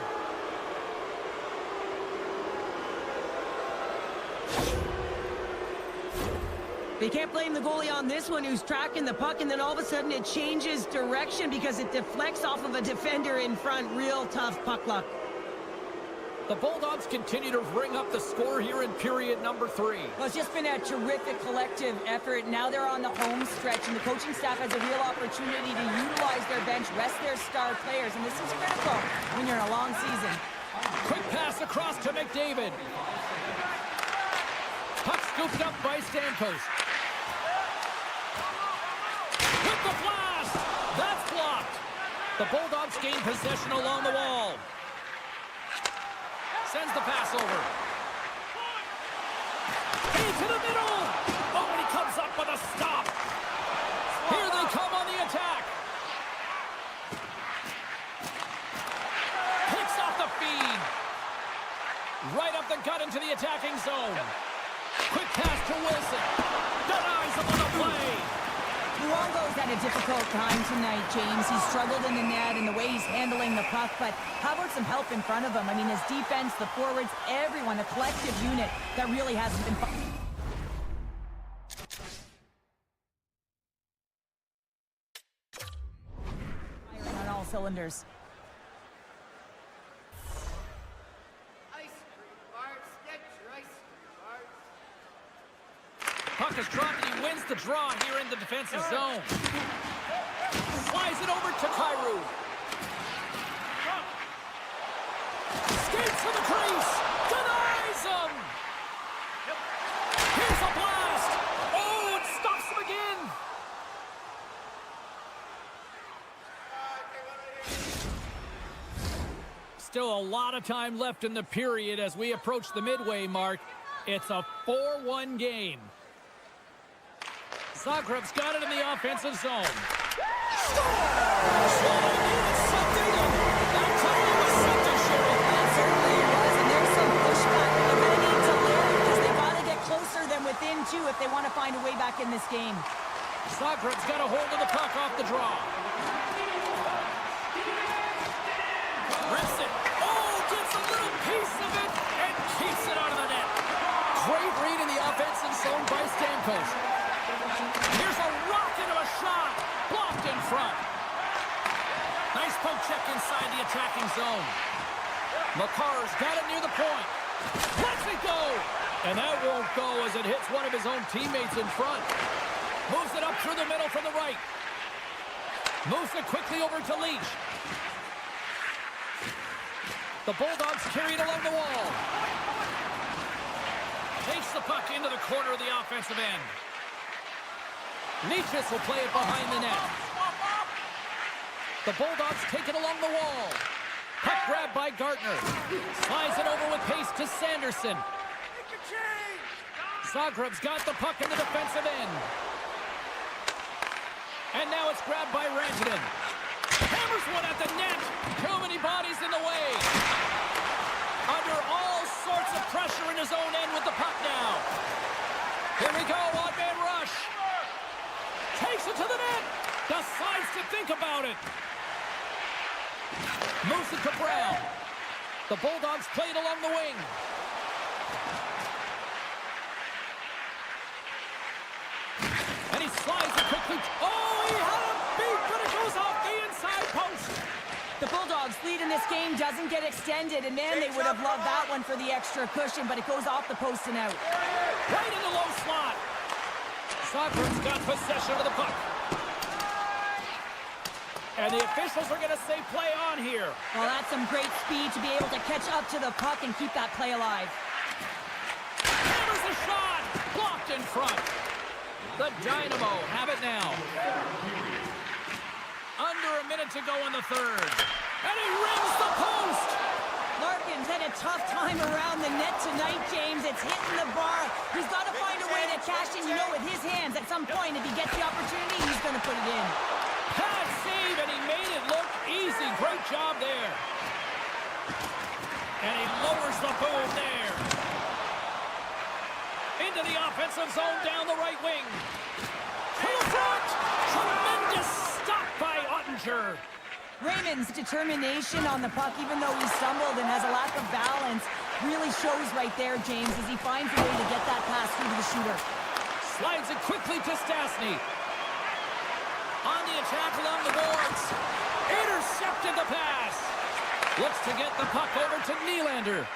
They can't blame the goalie on this one who's tracking the puck, and then all of a sudden it changes direction because it deflects off of a defender in front. Real tough puck luck. The Bulldogs continue to ring up the score here in period number 3. Well, it's just been a terrific collective effort. Now they're on the home stretch, and the coaching staff has a real opportunity to utilize their bench, rest their star players, and this is critical when you're in a long season. Quick pass across to McDavid. Puck scooped up by Stamkos. With the blast! That's blocked. The Bulldogs gain possession along the wall. Sends the pass over. Into the middle! Oh, and he comes up with a stop. Here they come on the attack. Picks off the feed. Right up the gut into the attacking zone. Quick pass to Wilson. Denies him on the play. Luongo's had a difficult time tonight, James. He's struggled in the net and the way he's handling the puck, but how about some help in front of him? I mean, his defense, the forwards, everyone, a collective unit that really hasn't been firing on all cylinders. Puck is dropped and he wins the draw here in the defensive zone. Slides it over to Kyrou. Skates to the crease. Denies him. Here's a blast. Oh, it stops him again. Still a lot of time left in the period as we approach the midway mark. It's a 4-1 game. Zagreb's got it in the offensive zone. Score! Something! That time it was something, Cheryl. That certainly was, and there's some pushback that they're going to need to learn because they've got to get closer than within two if they want to find a way back in this game. Zagreb's got a hold of the puck off the draw. Rips it. Oh, gets a little piece of it and keeps it out of the net. Great read in the offensive zone by Stamkos. Here's a rocket of a shot. Blocked in front. Nice poke check inside the attacking zone. Makar's got it near the point. Lets it go. And that won't go as it hits one of his own teammates in front. Moves it up through the middle from the right. Moves it quickly over to Leach. The Bulldogs carry it along the wall. Takes the puck into the corner of the offensive end. Leachus will play it behind the net. The Bulldogs take it along the wall. Puck grab by Gartner. Slides it over with pace to Sanderson. Zagreb's got the puck in the defensive end. And now it's grabbed by Rantanen. Hammers one at the net. Too many bodies in the way. Under all sorts of pressure in his own end with the puck now. Here we go, one-man rush. Takes it to the net. Decides to think about it. Moves it to Brown. The Bulldogs play it along the wing. And he slides it quickly. Oh, he had him beat, but it goes off the inside post. The Bulldogs' lead in this game doesn't get extended, and man, they would have loved that one for the extra cushion, but it goes off the post and out. Right in the low slot. Zagreb's got possession of the puck. And the officials are going to say play on here. Well, that's some great speed to be able to catch up to the puck and keep that play alive. Hammers the shot. Blocked in front. The Dynamo have it now. Under a minute to go in the third. And he rings the post. Larkin's had a tough time around the net tonight, James. It's hitting the bar. He's got to find a way to cash in, with his hands. At some point, if he gets the opportunity, he's going to put it in. Pad save, and he made it look easy. Great job there. And he lowers the boom there. Into the offensive zone down the right wing. To the front. Tremendous stop by Ottinger. Raymond's determination on the puck, even though he stumbled and has a lack of balance, really shows right there, James, as he finds a way to get that pass through to the shooter. Slides it quickly to Stastny. On the attack along the boards. Intercepted the pass. Looks to get the puck over to Nylander.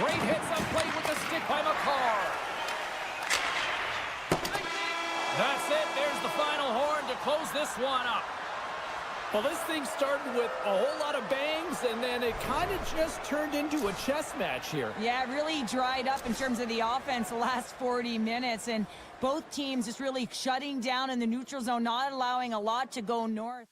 Great hits on play with the stick by McCarr. That's it. There's the final horn to close this one up. Well, this thing started with a whole lot of bangs, and then it kind of just turned into a chess match here. Yeah, it really dried up in terms of the offense the last 40 minutes, and both teams just really shutting down in the neutral zone, not allowing a lot to go north.